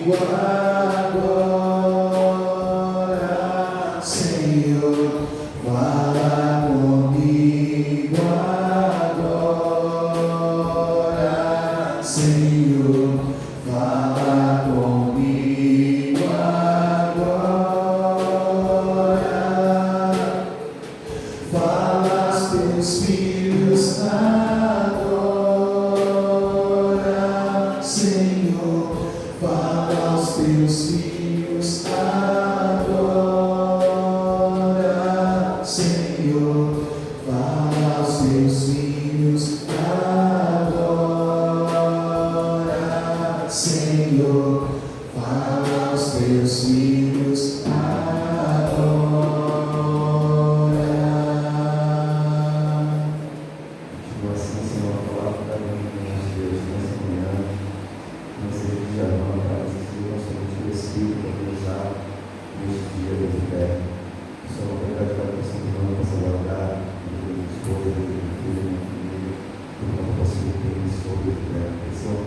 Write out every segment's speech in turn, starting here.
agora, Senhor, fala comigo agora, Senhor, fala comigo agora, fala aos teus filhos agora, Senhor, fala aos teus filhos agora, Senhor, fala aos teus filhos agora, Senhor, fala aos teus filhos agora. Continua assim, Senhor, a palavra da minha Deus, nessa manhã, nesse dia, não, Pai, Senhor, somente o Espírito para nos usar neste dia do inferno. Senhor, eu quero que a pessoa de mão possa guardar, que minha esposa, que minha filha, minha família, que eu não possa ter sobre o inferno. Senhor,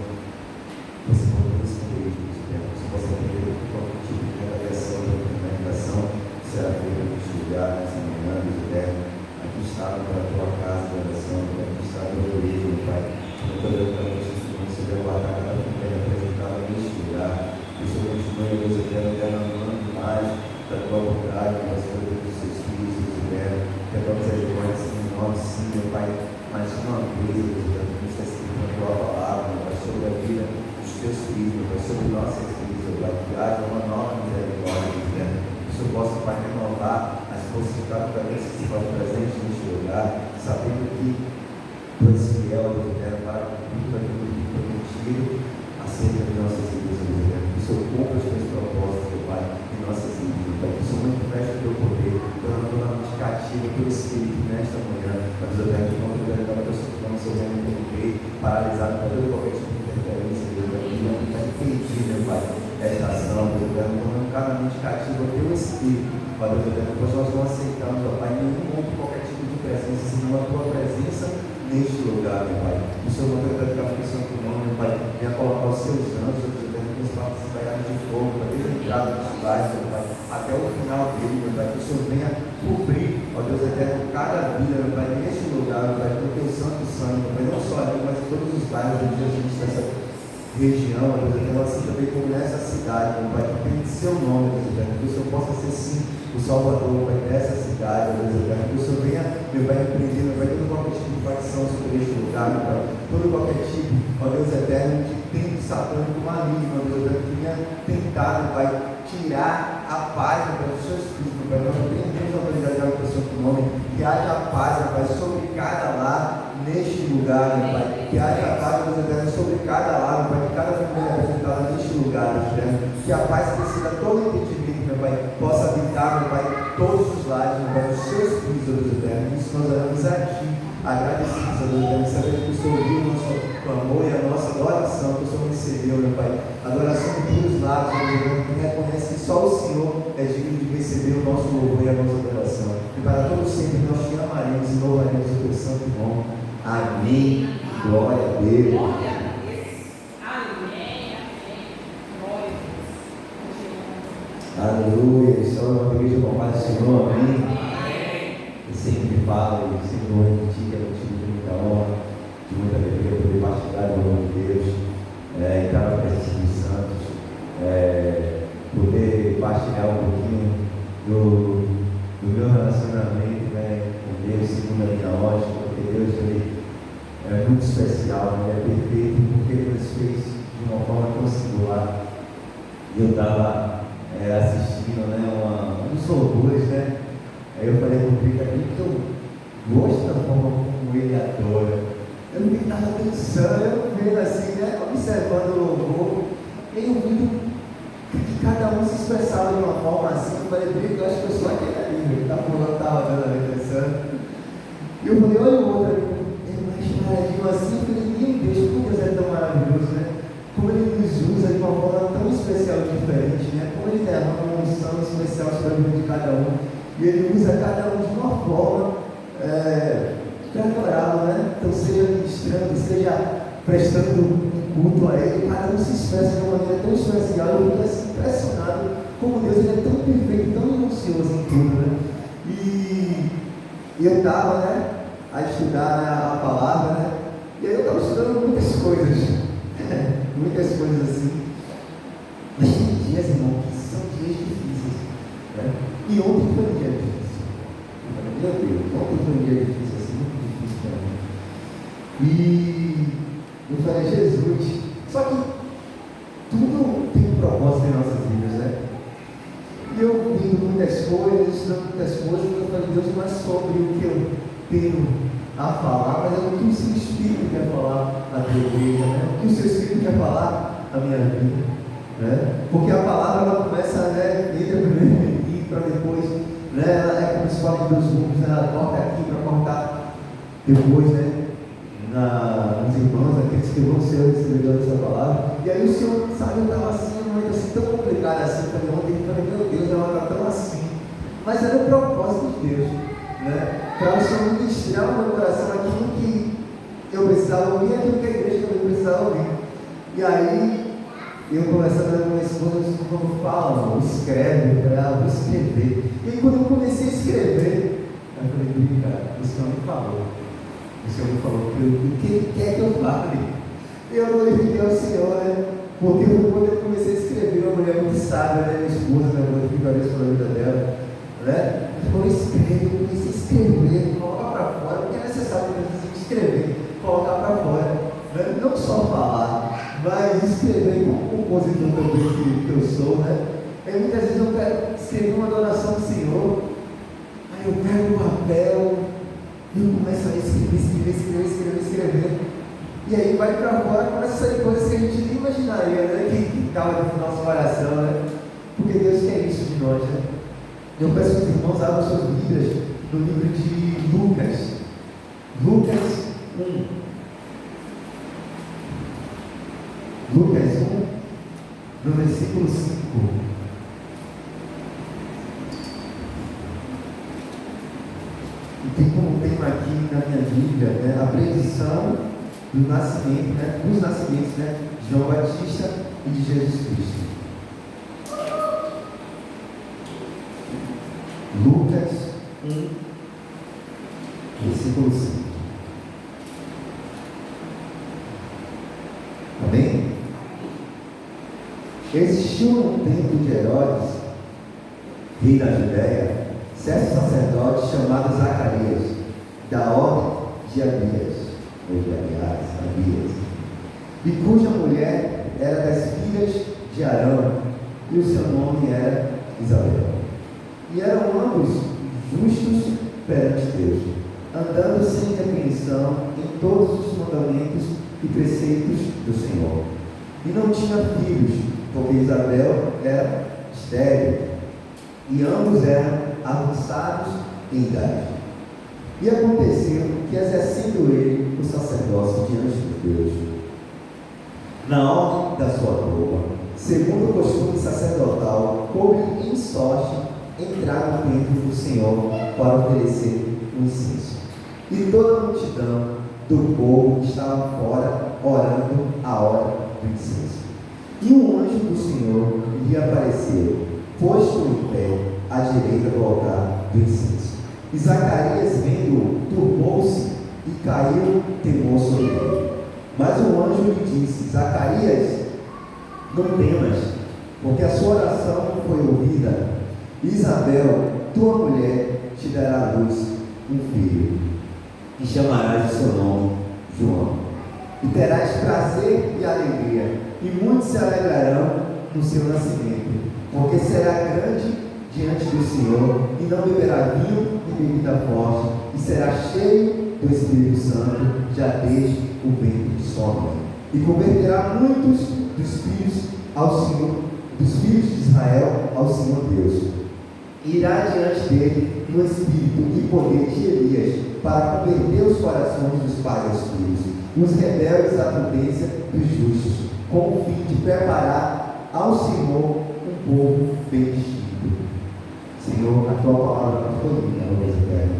você pode responder isso, você possa ter qualquer tipo de avaliação, de comunicação, será feita neste lugar, nessa manhã, do inferno. Aqui está para a tua casa de oração, aqui está para o livro, Pai. Eu estou dando para você, Senhor, você vai guardar cada família apresentada neste lugar. Que o Senhor continue, Deus, derramando mais da tua vontade, das coisas dos seus filhos, Deus, que a tua misericórdia seja em nós, sim, meu Pai. Mais uma vez, Deus, que está escrito na tua palavra, meu Pai, sobre a vida dos teus filhos, meu Pai, sobre nossas vidas, meu Pai, que haja uma nova misericórdia, Deus, que o Senhor possa, Pai, renovar as forças de cada cabeça que se faz presente neste lugar, sabendo que tu és fiel, Deus, para cumprir aquilo que foi prometido acerca de nossas vidas, Deus, que o Senhor cumpra os teus propósitos, meu Pai, em nossas vidas, meu Pai, que o Senhor manifeste o teu poder, tornando-nos cativa pelo Espírito nesta manhã, mas eu quero que não tivesse aquela pessoa que não se ouvindo pelo rei, paralisado por todo qualquer tipo de interferência, Deus, que não está impedir, meu Pai, esta ação, Deus, tornando cada mente cativa pelo Espírito. Ó Deus, depois nós não aceitamos, ó Pai, nenhum outro, qualquer tipo de presença, senão a tua presença neste lugar, meu Pai. O Senhor não vai ficar com o Santo Nome, meu Pai, venha colocar os seus anjos, Deus, que os passos espalhados de fogo, para desde a entrada dos lares, meu Pai, até o final dele, meu Pai, que o Senhor venha cobrir, ó Deus eterno, cada vida, meu Pai, neste lugar, meu Pai, com o teu santo sangue, meu Pai, não só ali, mas em todos os bairros de Jesus, nessa região, ó Deus eterno, assim também como nessa cidade, meu Pai, que tem seu nome, Deus eterno, que o Senhor possa ser sim o Salvador, Pai, dessa cidade, Deus eterno, que o Senhor venha, meu Pai, repreender, meu Pai, todo qualquer tipo de facção sobre este lugar, meu Pai, todo qualquer tipo, ó Deus eterno, de tempo satânico maligno, ó Deus eterno, que venha tentar, meu Pai, tirar a paz, meu Pai, dos seus filhos, meu Pai, nós repreendemos a autoridade da pessoa com nome, que haja a paz, meu Pai, sobre cada lar neste lugar, meu Pai, que haja a paz, Deus eterno, sobre cada lar, meu Pai, que cada família apresentada neste lugar, Deus eterno, que a paz que exceda todo entendimento, meu Pai, possa habitar, meu Pai, todos os lares, meu Pai, os seus filhos, Deus eterno. Isso nós oramos a Ti, agradecidos, Deus eterno, sabendo que o Senhor ouviu o nosso clamor e a nossa adoração, que o Senhor recebeu, meu Pai, adoração de todos os lados, Deus eterno, que reconhece que só o Senhor é digno de receber o nosso louvor e a nossa adoração. E para todos sempre nós te amaremos e louvaremos o teu santo nome. Amém. Glória a Deus. Aleluia, estamos na igreja com a paz do Senhor, amém? Eu sempre falo, e sempre vou repetir que é motivo de muita honra, de muita alegria poder partilhar do nome de Deus, entrar na presença dos santos, poder partilhar um pouquinho do meu relacionamento, com Deus, segundo a minha ótica, porque Deus ele é muito especial, ele é perfeito, porque Ele nos fez de uma forma tão singular. E eu estava assistindo um dos louvores, aí eu falei com o Cristo aqui que eu gosto da forma como ele adora. Eu não estava pensando, eu vendo assim, observando o louvor, e eu vi que cada um se expressava de uma forma assim. Eu falei, Cristo, eu acho que eu sou aquele ali, ele estava dando ali pensando. E eu falei, olha o outro ali, mais paradinho assim. Eu falei, meu Deus, como Deus é tão maravilhoso, como Ele nos usa de uma forma tão especial e diferente, como Ele derrama uma unção especial sobre a vida de cada um, e Ele usa cada um de uma forma para adorá-lo, então seja ministrando, seja prestando um culto a Ele, cada um se expressa de uma maneira tão especial. Eu fico assim, impressionado como Deus ele é tão perfeito, tão minucioso em tudo, né? E eu estava, né, a estudar, né, a palavra, né? E aí eu estava estudando muitas coisas, muitas coisas assim. Mas tem dias, irmão, que são dias difíceis, né? E ontem foi um dia difícil. Meu Deus, ontem foi um dia difícil, assim, muito difícil para mim. E eu falei, Jesus, só que tudo tem um propósito em nossas vidas, né? E eu vendo muitas coisas, estudando muitas coisas, eu falei, Deus, não é sobre o que eu tenho a falar, mas é o que o seu Espírito quer falar à tua igreja, né? O que o seu Espírito quer falar à minha vida, né? Porque a palavra, ela começa, né, entra primeiro aqui, para depois, né, ela é como se fala em dois grupos, né? Ela corta aqui para cortar depois, né? Nos irmãos, aqueles que vão ser os distribuidores dessa palavra. E aí o Senhor, sabe, eu estava assim, um momento assim, tão complicado assim, eu falei, ontem, eu falei, meu Deus, ela está tão assim. Mas era o propósito de Deus, né? Para o Senhor ministrar no meu coração aquilo que eu precisava ouvir, aquilo que a igreja também precisava ouvir. E aí, eu conversando com minha esposa, quando fala, escreve, eu falei, vou escrever. E aí, quando eu comecei a escrever, eu falei, cara, o Senhor me falou. O Senhor me falou o que Ele quer que eu fale. Eu glorifiquei ao Senhor, né? Porque quando eu comecei a escrever, uma mulher muito sábia, né? Minha esposa, né? Eu glorifico a Deus pela vida dela, né? Ela falou, escreve, eu comecei a escrever, colocar para fora, porque é necessário que a gente escrever, colocar para fora, né? Não só falar, mas escrever como compositor também que eu sou, né? Aí muitas vezes eu quero escrever uma adoração do Senhor, aí eu pego o papel, e eu começo a escrever. E aí vai para fora, começa a sair coisas que a gente nem imaginaria, né? Que estava dentro do nosso coração, né? Porque Deus quer isso de nós, né? Eu peço que os irmãos abram suas Bíblias no livro de Lucas. Lucas 1. Lucas 1, no versículo 5. E tem como tema aqui na minha Bíblia, né, a predição do nascimento, né, dos nascimentos, né, de João Batista e de Jesus Cristo. Lucas 1, versículo 5. Amém? Existiu no tempo de Herodes, rei da Judéia, certo sacerdote chamado Zacarias, da ordem de Abias, e cuja mulher era das filhas de Arão, e o seu nome era Isabel. E eram ambos justos perante Deus, andando sem repreensão em todos os mandamentos e preceitos do Senhor. E não tinha filhos, porque Isabel era estéril, e ambos eram avançados em idade. E aconteceu que, exercendo ele o sacerdócio diante de Deus, na ordem da sua coroa, segundo o costume sacerdotal, coube em sorte entrar no templo do Senhor para oferecer o incenso. E toda a multidão do povo estava fora, orando a hora do incenso. E um anjo do Senhor lhe apareceu, posto em pé à direita do altar do incenso. E Zacarias, vendo-o, turbou-se e caiu temor sobre ele. Mas o anjo lhe disse: Zacarias, não temas, porque a sua oração foi ouvida. Isabel, tua mulher, te dará à luz um filho, e chamarás o seu nome João. E terás prazer e alegria, e muitos se alegrarão no seu nascimento, porque será grande diante do Senhor, e não beberá vinho e bebida forte, e será cheio do Espírito Santo, já desde o ventre de sua mãe. E converterá muitos dos filhos ao Senhor, dos filhos de Israel ao Senhor Deus. Irá diante dele no espírito e poder de Elias, para converter os corações dos pais aos filhos, os rebeldes à prudência dos justos, com o fim de preparar ao Senhor um povo bem vestido. Senhor, a tua palavra foi linda,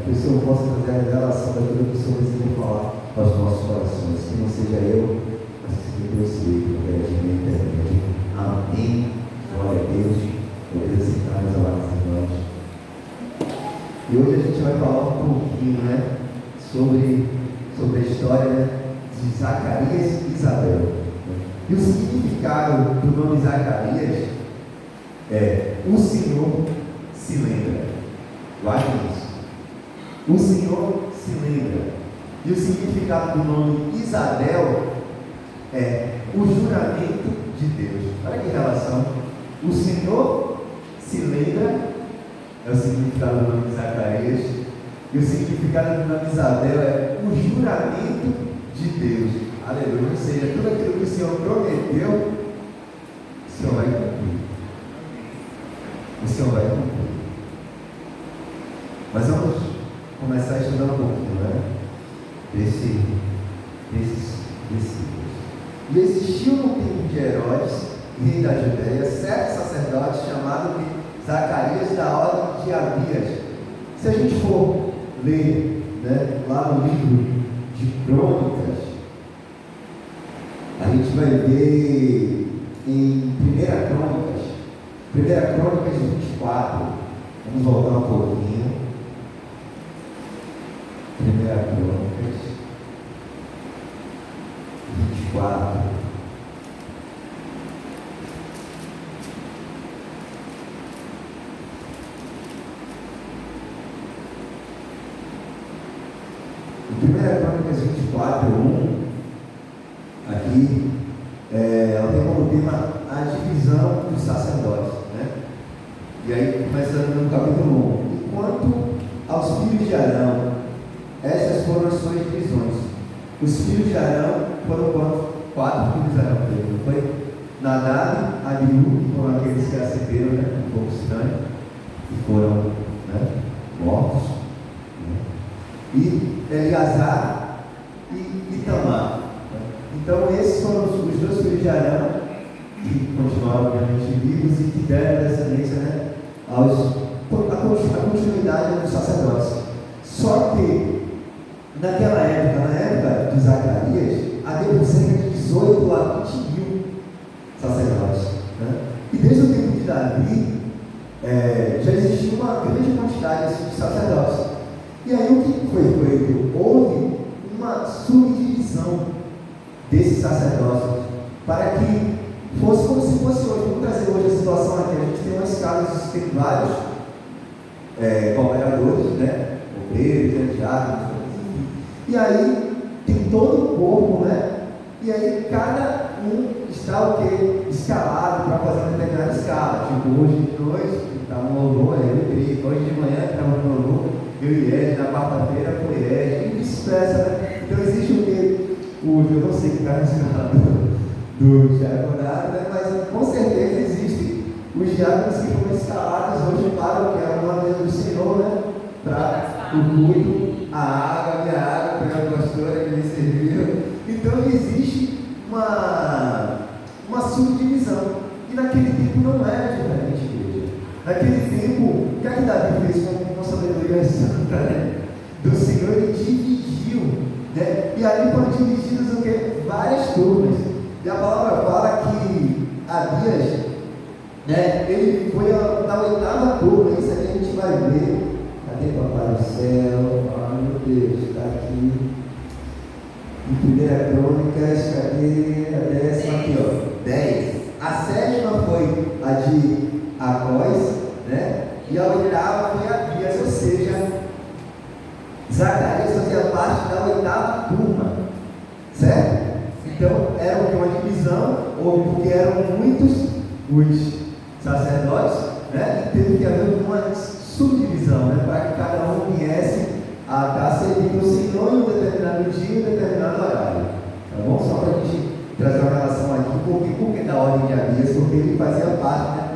que o Senhor possa trazer a revelação daquilo que o Senhor deseja falar aos nossos corações, que não seja eu, mas que você, obediente, amém. Glória a Deus. Podemos sentar nos amados irmãos. E hoje a gente vai falar um pouquinho, né, sobre a história, né, de Zacarias e Isabel. E o significado do nome Zacarias é: o Senhor se lembra. Guarde isso. O Senhor se lembra. E o significado do nome Isabel é o juramento de Deus. Olha que relação. O Senhor se lembra é o significado do nome Zacarias. E o significado do nome Isabel é o juramento de Deus. Aleluia. Ou seja, tudo aquilo que o Senhor prometeu, o Senhor vai cumprir. O Senhor vai cumprir. Mas vamos começar a estudar um pouquinho, né, desses versículos. E existiu no tempo de Herodes, rei da Judéia, certo sacerdote chamado de Zacarias, da ordem de Abias. Se a gente for ler, né, lá no livro de Crônicas, a gente vai ver em 1 Crônicas 24. Vamos voltar um pouquinho. 1 Crônicas 24. Em 1 Crônicas 24, 1, aqui, ela tem como tema a divisão dos sacerdotes, né? E aí, começando no capítulo 1. Enquanto aos filhos de Arão, essas foram as suas divisões. Os filhos de Arão foram quantos? 4 filhos de Arão, não foi? Nadab, Abiú, que foram aqueles que acederam, né, um pouco estranho, e foram, né, mortos, né? E Eleazar e Itamar. Então esses foram os 2 filhos de Arão, que continuaram obviamente vivos e que deram descendência, né, a continuidade dos sacerdotes. Só que naquela época, na época de Zacarias, havia cerca de 18 a 20 mil sacerdotes, né? E desde o tempo de Davi já existia uma grande quantidade de sacerdotes. E aí o que foi feito? Houve uma subdivisão desses sacerdotes para que fosse como se fosse hoje. Vamos trazer hoje a situação aqui. A gente tem uma escala, tem vários cooperadores, né? Obreiros, diáconos, e aí tem todo o corpo, né? E aí cada um está o quê? Escalado para fazer uma determinada escala. Tipo, hoje de noite está no louvor, hoje de manhã está no louvor, eu e Ed, na quarta-feira foi Ed, e vice-versa, né? Então existe o quê? Eu não sei que está na escala do diaconado, né? Mas com certeza existem os diáconos que foram escalados hoje para o que é uma mesa do Senhor, né? Para o culto, a água, minha água, pela pastora que me serviu. Então existe uma subdivisão. E naquele tempo não era diferente, igreja. Naquele tempo, o que é que Davi fez com sabedoria santa, né, do Senhor? Ele dividiu, né? E ali foram divididas o quê? Várias turmas. E a palavra fala que Abias, né, ele foi da 8ª turma. Isso aqui a gente vai ver. Cadê Papai do céu? Ah, meu Deus, está aqui. Em 1 Crônicas, cadê a 10ª aqui, ó? 10. A 7ª foi a de Acós, né? E a 8ª foi Abias, ou seja, Zacarias fazia parte da 8ª turma, certo? Então, era uma divisão, porque eram muitos os sacerdotes, né? E teve que haver uma subdivisão, né? Para que cada um viesse a estar servindo o Senhor em um determinado dia, em um determinado horário. Tá bom? Só para a gente trazer uma relação aqui, por que da ordem de Abias? Porque ele fazia parte, né,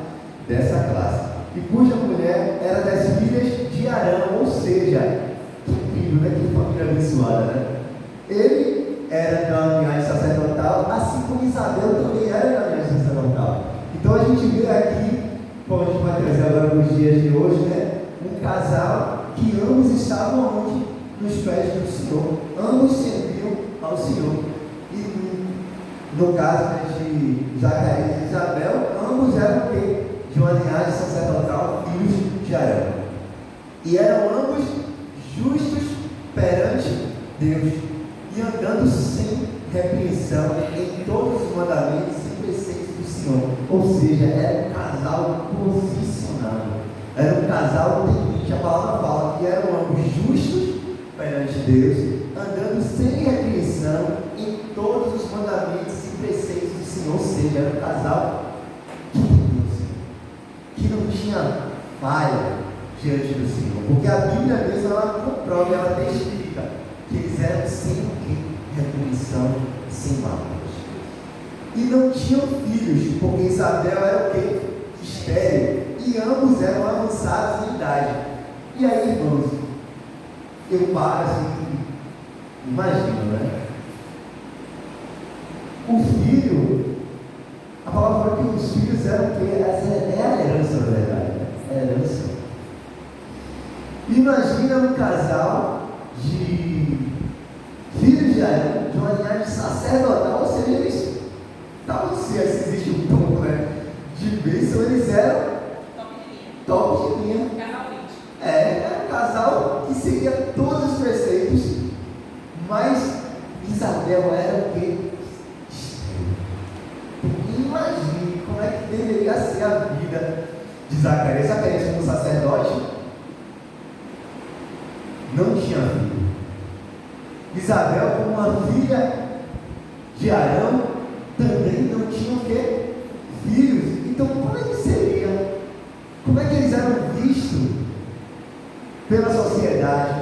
dessa classe. E cuja mulher era das filhas de Arão, ou seja, que incrível, né? Que família abençoada, né? Ele era da linhagem sacerdotal, assim como Isabel também era da linhagem sacerdotal. Então a gente vê aqui, como a gente vai trazer agora nos dias de hoje, né? Um casal que ambos estavam onde? Nos pés do Senhor. Ambos serviam ao Senhor. E No caso, né, de Zacarias e Isabel, ambos eram o quê? De uma linhagem sacerdotal, filhos de Arão. E eram ambos justos perante Deus e andando sem repreensão em todos os mandamentos e preceitos do Senhor. Ou seja, era um casal posicionado, era um casal tendente. A palavra fala que eram ambos justos perante Deus, andando sem repreensão em todos os mandamentos e preceitos do Senhor. Ou seja, era um casal que não tinha falha diante do Senhor, porque a Bíblia mesmo ela comprova, ela testifica que eles eram sem repreensão, sem mágoas, e não tinham filhos, porque Isabel era o quê? Estéril, e ambos eram avançados em idade. E aí, irmãos, eu paro assim, imagino, né? O filho, a palavra fala que os filhos eram o quê? É a herança, na verdade, né? É a herança. Imagina um casal de filhos de Arão, de uma linhagem sacerdotal, ou seja, eles estavam, se existe um tom, né, de bênção, eles eram top de linha. Era um casal que seguia todos os preceitos, mas Isabel era o quê? Imagine como é que deveria ser a vida de Zacarias. Zacarias como sacerdote não tinha filho. Isabel, como uma filha de Arão, também não tinha o quê? Filhos. Então, como é que seria? Como é que eles eram vistos pela sociedade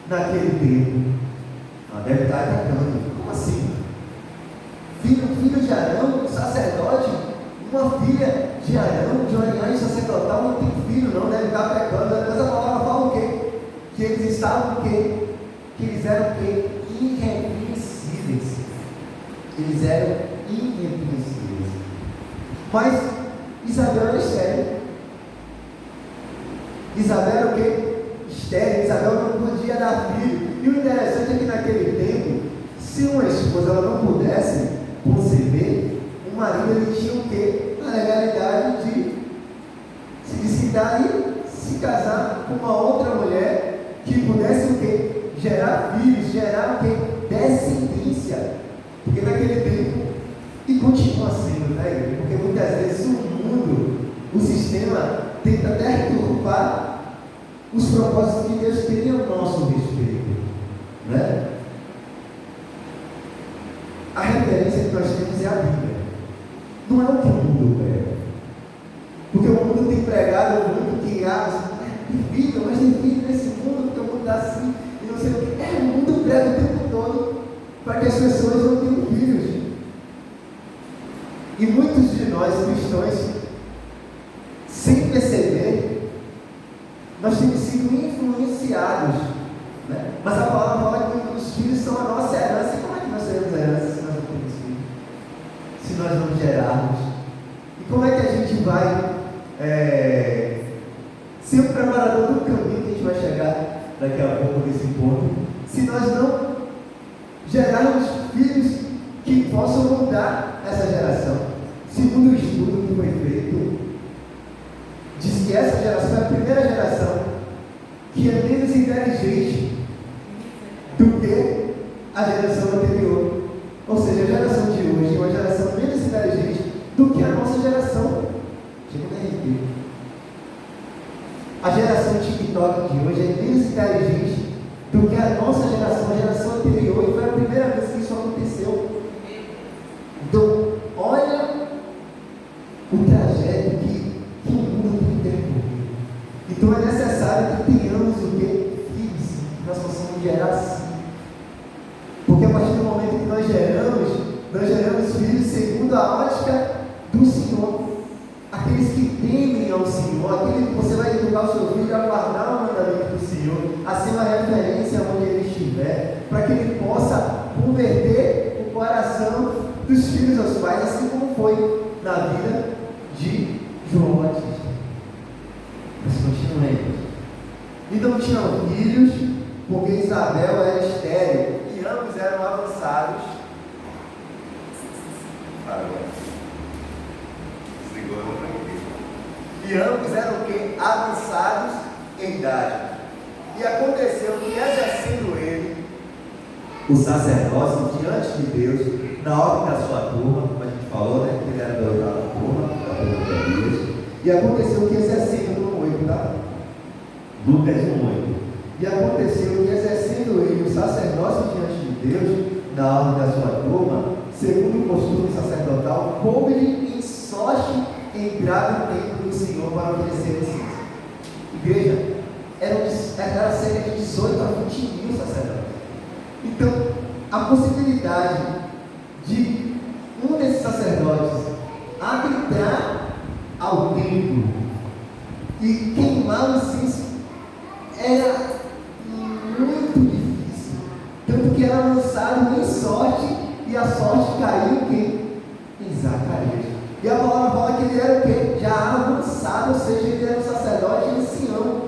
naquele tempo? Deve estar atacando. Como assim? Filho de Arão, sacerdote, uma filha de Arão, de uma linhagem sacerdotal, não tem filho, não deve estar pecando. Mas a palavra fala o quê? Que eles estavam o quê? Que eles eram o quê? Irrepreensíveis. Eles eram irrepreensíveis. Mas Isabel era estéril. Isabel era o quê? Estéril. Isabel não podia dar filho. E o interessante é que naquele tempo, se uma esposa ela não pudesse conceber, o marido ele tinha o quê? A legalidade de se dar e se casar com uma outra mulher que pudesse o quê? Gerar filhos, gerar o quê? Descendência. Porque naquele tempo, e continua sendo, né? Porque muitas vezes o mundo, o sistema tenta perturbar os propósitos que Deus tem ao nosso respeito, né? A referência que nós temos é a Bíblia, não é o que o mundo prega, porque o mundo tem pregado muito que tem vida, mas tem vida nesse mundo, porque o mundo está assim, e não sei o que. O mundo prega o tempo todo para que as pessoas não tenham filhos, e muitos de nós cristãos, sem perceber, nós temos sido influenciados, né? Mas a palavra fala que os filhos são a nossa herança. E como é que nós teremos a herança se nós não temos filhos? Se nós não gerarmos? E como é que a gente vai ser o preparador do caminho que a gente vai chegar daqui a pouco nesse ponto, se nós não gerarmos filhos que possam mudar essa geração? Segundo o estudo que foi feito, diz que essa geração é a primeira geração que é menos inteligente do que a geração anterior. Ou seja, a geração de hoje é uma geração menos inteligente do que a nossa geração. Chega a arrepio. A geração TikTok de hoje é menos inteligente do que a nossa geração, a geração anterior, e foi a primeira vez que isso aconteceu. Então, olha o trajeto que o mundo tem percorrido. Então é necessário que tenhamos o quê? Filhos, que nós possamos gerar sim. Porque a partir do momento que nós geramos filhos segundo a ótica do Senhor. Aqueles que temem ao Senhor, aquele que você vai educar o seu filho a guardar o mandamento do Senhor, a ser uma referência onde ele estiver, para que ele possa converter o coração dos filhos aos pais, assim como foi na vida de João Batista. Mas continuemos. E não tinham filhos, porque Isabel era estéril, e ambos eram avançados E ambos eram o quê? Avançados em idade. E aconteceu que, exercendo ele o sacerdócio diante de Deus, na ordem da sua turma, como a gente falou, né, que ele era da oitava turma, da turma de Deus, e aconteceu que, exercendo no 8, tá? Lucas 1:8. E aconteceu que, exercendo ele o sacerdócio diante de Deus, na ordem da sua turma, segundo o costume sacerdotal, coube-lhe em sorte entrar no templo do Senhor para oferecer incenso. Igreja, era cerca de 18 a 20 mil sacerdotes. Então, a possibilidade de um desses sacerdotes adentrar ao templo e queimar o incenso era muito difícil, tanto que era lançado em sorte, e a sorte caiu em quem? Em Zacarias. E a palavra fala que ele era o quê? Já avançado, ou seja, ele era um sacerdote ancião.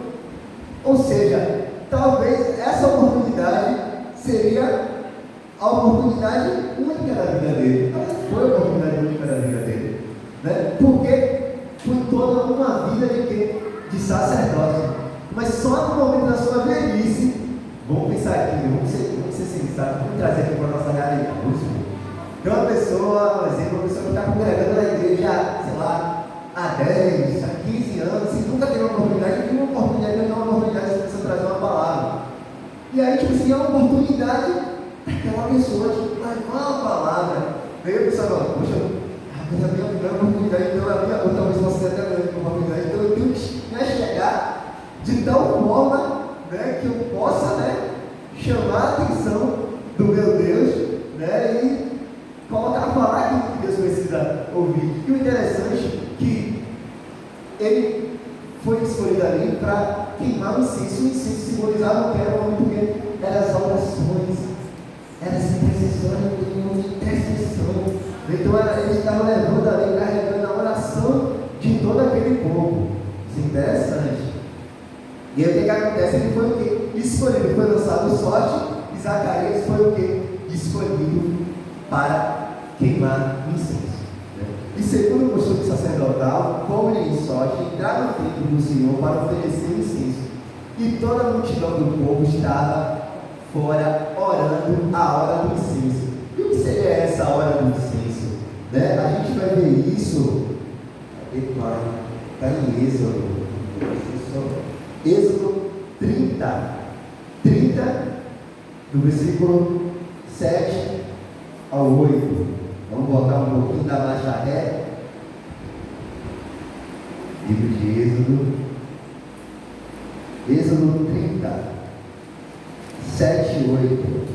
Ou seja, talvez essa oportunidade seria a oportunidade única da vida dele. Talvez foi a oportunidade única da vida dele, né? Porque foi toda uma vida de quê? De sacerdócio. Mas só no momento da sua velhice, vamos pensar aqui, vamos ser sensatos, vamos trazer aqui para a nossa realidade. Então, uma pessoa, por exemplo, uma pessoa que está congregando na igreja, sei lá, há 10, há 15 anos, e nunca teve uma oportunidade, de uma oportunidade de você trazer uma palavra. E aí, tipo assim, é uma oportunidade daquela pessoa de levar uma palavra. Aí a pessoa fala, poxa, mas a minha primeira oportunidade, então a minha, ou talvez possa ser até a minha oportunidade, então eu tenho que me chegar de tal forma, né, que eu possa, né, chamar a atenção do meu Deus, né, e colocar a falar aquilo que Deus precisa ouvir. E o interessante é que ele foi escolhido ali para queimar o incenso. O incenso simbolizava o que era muito, eram as orações, eram as intercessões, de intercessão. Então ele estava levando ali, carregando a oração de todo aquele povo. Isso é interessante. E aí o que acontece? Ele foi o quê? Escolhido, foi lançado sorte, e Zacarias foi o quê? Escolhido para queimar incenso. E segundo o costume sacerdotal, coube-lhe em sorte entrar no templo do Senhor para oferecer incenso. E toda a multidão do povo estava fora orando a hora do incenso. E o que seria essa hora do incenso? Né? A gente vai ver isso, está em Êxodo 30, do versículo 7 ao 8. Vamos voltar um pouquinho da marcha ré. Livro de Êxodo 30, 7 e 8.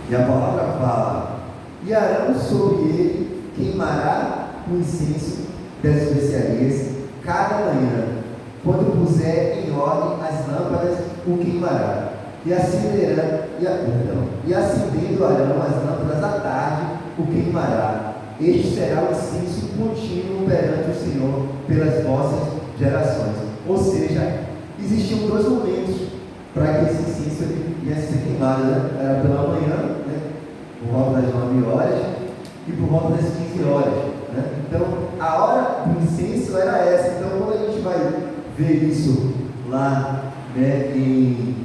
E a palavra fala: e Arão sobre ele queimará o incenso das especiarias cada manhã, quando puser em ordem as lâmpadas, o queimará. E acendendo Arão as lâmpadas à tarde, o queimará. Este será o incenso contínuo perante o Senhor pelas vossas gerações. Ou seja, existiam dois momentos para que esse incenso viesse ser queimado, né? Era pela manhã, né? Por volta das 9 horas, e por volta das 15 horas. Né? Então, a hora do incenso era essa. Então, quando a gente vai ver isso lá, né, em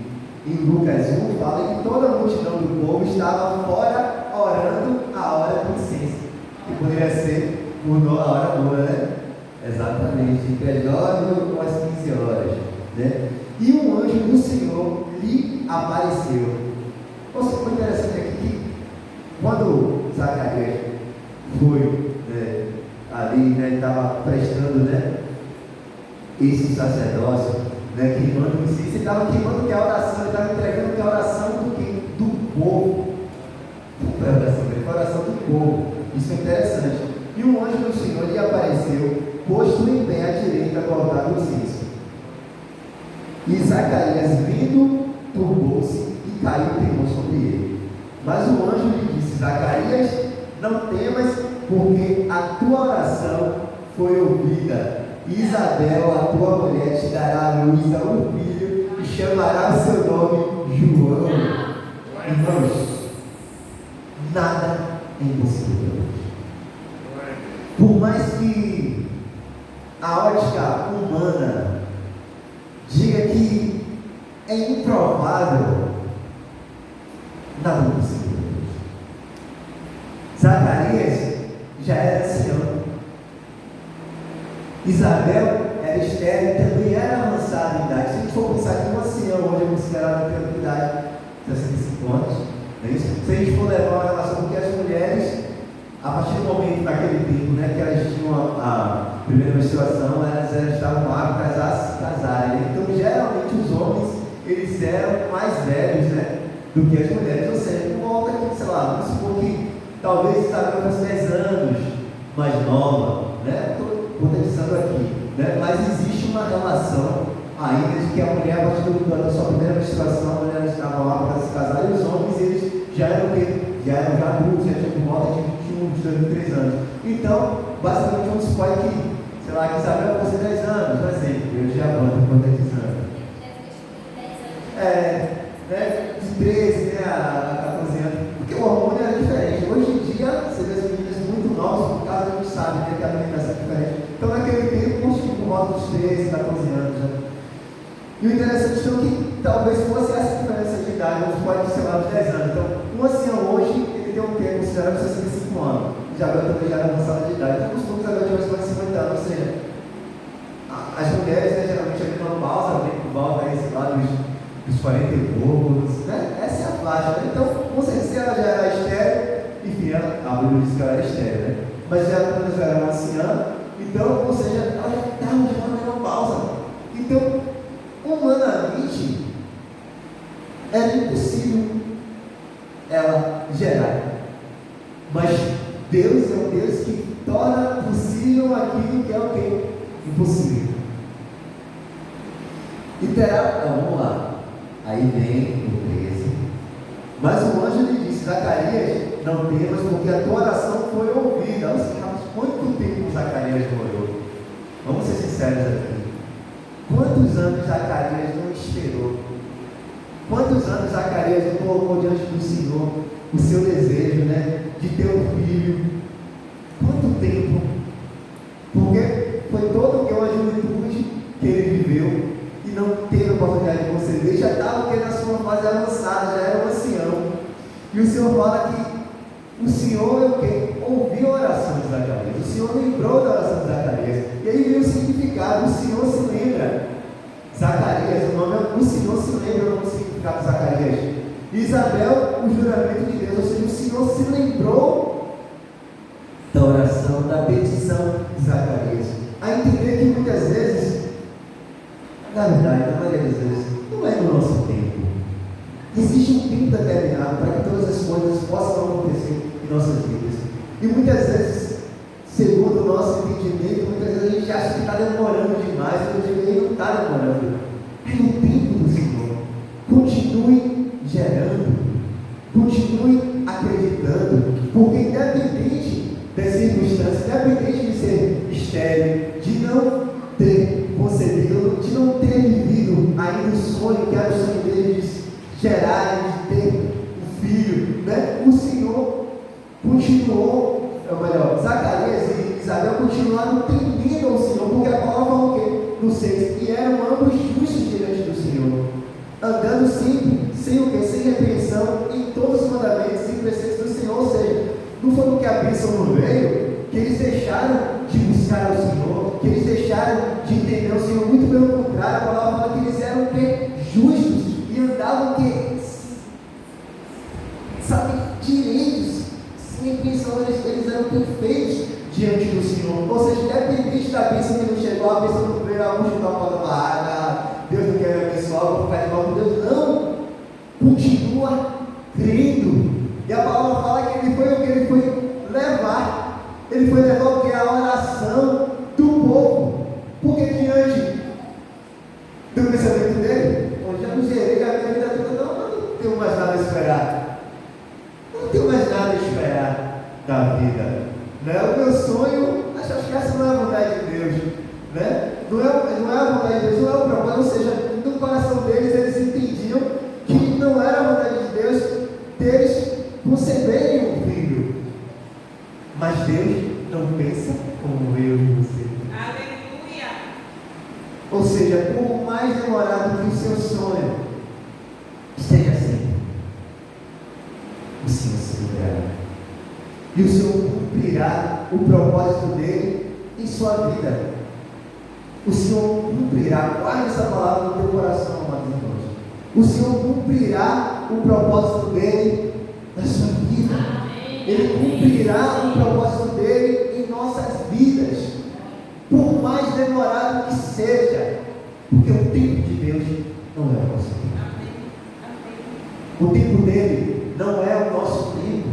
Lucas 1, fala que toda a multidão do povo estava fora orando a hora do incenso, que poderia ser a hora boa, né? Exatamente, entre as 9 ou as 15 horas. Né? E um anjo do Senhor lhe apareceu. Ou seja, foi interessante aqui que quando Zacarias foi, né, ali, né, estava prestando, né, esse sacerdócio, né, queimando o incenso, ele estava queimando que a oração, ele estava entregando que a oração do povo. Não foi a oração dele, foi a oração do povo. Isso é interessante. E um anjo do Senhor lhe apareceu, posto em pé à direita, colocado o incenso. E Zacarias, vindo, turbou-se e caiu o temor sobre ele. Mas o anjo lhe disse: Zacarias, não temas, porque a tua oração foi ouvida. Isabel, a tua mulher, te dará a luz a um filho e chamará o seu nome João. Irmãos, nada é impossível. Por mais que a ótica humana diga que é improvável, nada é possível. Zacarias já era ancião. Isabel era estéril e também era avançada em idade. Se a gente for pensar que um ancião hoje é considerado ter idade 65 anos, não é isso? Se a gente for levar uma relação, porque as mulheres, a partir do momento daquele tempo, né, que elas tinham a primeira menstruação, elas estavam aptas a se casarem. Então, geralmente, os homens, eles eram mais velhos, né, do que as mulheres. Ou seja, por volta aqui, sei lá, vamos supor que talvez Isabel fosse 10 anos mais nova, né? Estou potencializando aqui, né? Mas existe uma relação ainda de que a mulher, a partir da sua primeira menstruação, a mulher estava lá para se casar, e os homens, eles já eram já adultos, já tinham por volta de 21, 23 anos. Então, basicamente, vamos supor que, sei lá, que Isabel fosse 10 anos, por exemplo, eu já vou potencializando. Né, de 13, né, a 14 anos, porque o hormônio era diferente. Hoje em dia, você vê as meninas muito novas, por causa a gente sabe, né, que a alimentação é diferente. Então, naquele tempo, construiu por volta dos 13, 14 anos já. E o interessante é que talvez fosse essa diferença de idade, vamos pode ser lá dos 10 anos. Então, um ancião hoje, ele tem um tempo considerado 65 anos. Isabel também já era avançada de idade. Então, vamos supor que Isabel tivesse mais de 50 anos, ou seja, as mulheres, né, geralmente, a menopausa vem por volta aí, sei lá, dos 40 e poucos, né? Essa é a faixa, né? Então, com certeza, ela já era estéril, enfim, a Bíblia diz que ela era estéril, né? Mas ela já era uma anciã, então, ou seja, ela já estava de uma menopausa. Então, humanamente, era impossível ela gerar. Mas Deus é um Deus que torna possível aquilo que é o quê? Impossível. E terá, vamos lá. Aí vem o 13. Mas o anjo lhe disse: Zacarias, não temas, porque a tua oração foi ouvida. Olha assim, quanto tempo Zacarias demorou? Vamos ser sinceros aqui. Quantos anos Zacarias não esperou? Quantos anos Zacarias não colocou diante do Senhor o seu desejo, né, de ter um filho? Quanto tempo? Porque foi todo que uma juventude que ele viveu e não teve a oportunidade de conceber, já estava na sua fase avançada, já era um ancião. E o Senhor fala que o Senhor é o quê? Ouviu a oração de Zacarias. O Senhor lembrou da oração de Zacarias. E aí veio o significado: o Senhor se lembra. Zacarias, o nome é o Senhor se lembra, o nome do significado de Zacarias. Isabel, o juramento de Deus, ou seja, o Senhor se lembrou da oração, da petição de Zacarias. A entender que muitas vezes, na verdade, na maioria das vezes, não é no nosso tempo. Existe um tempo determinado para que todas as coisas possam acontecer em nossas vidas. E muitas vezes, segundo o nosso entendimento, muitas vezes a gente acha que está demorando demais, mas eu digo que não está demorando. É no tempo do Senhor. Continue gerando, continue acreditando, porque independente das circunstâncias, independente de ser estéril, de não ter concebido, de não ter vivido ainda o sonho, que era o sonho deles gerarem, de ter um filho, né? O Senhor continuou, ou melhor, Zacarias e Isabel continuaram temendo ao Senhor, porque a palavra fala o quê? No 6, e eram ambos justos diante do Senhor, andando sempre, sem o quê? Sem repreensão, em todos os mandamentos e preceitos do Senhor. Ou seja, não foi porque a bênção não veio que eles deixaram de buscar ao Senhor, que eles deixaram de entender o Senhor. Muito pelo contrário, a palavra fala que eles eram o quê? Justos, e andavam o quê? Sabe, direitos, sem repreensão. Eles eram perfeitos diante do Senhor. Ou seja, independente da bênção que não chegou, a bênção não veio, a multidão falando: Deus não quer me abençoar, vou ficar de mal com Deus. Não, continua crendo. E a palavra fala que ele foi o que? Ele foi levar. Ele foi levar o que? A oração do povo. Porque diante do pensamento dele, onde já não gerei a minha vida toda, não tenho mais nada a esperar. Não tenho mais nada a esperar da vida. Né? O meu sonho, acho que essa não é a vontade de Deus. Né? Não é a vontade de Deus, não é o propósito. Ou seja, no coração deles, eles entendiam que não era a vontade de Deus deles conceberem um filho. Mas Deus não pensa como eu e você. Aleluia! Ou seja, por mais demorado que o seu sonho esteja assim, o Senhor se livrará. E o Senhor cumprirá o propósito dele em sua vida. O Senhor cumprirá, guarde essa palavra no teu coração, amados irmãos. O Senhor cumprirá o propósito dele na sua vida. Ele cumprirá o propósito dele em nossas vidas, por mais demorado que seja, porque o tempo de Deus não é o nosso tempo. O tempo dele não é o nosso tempo.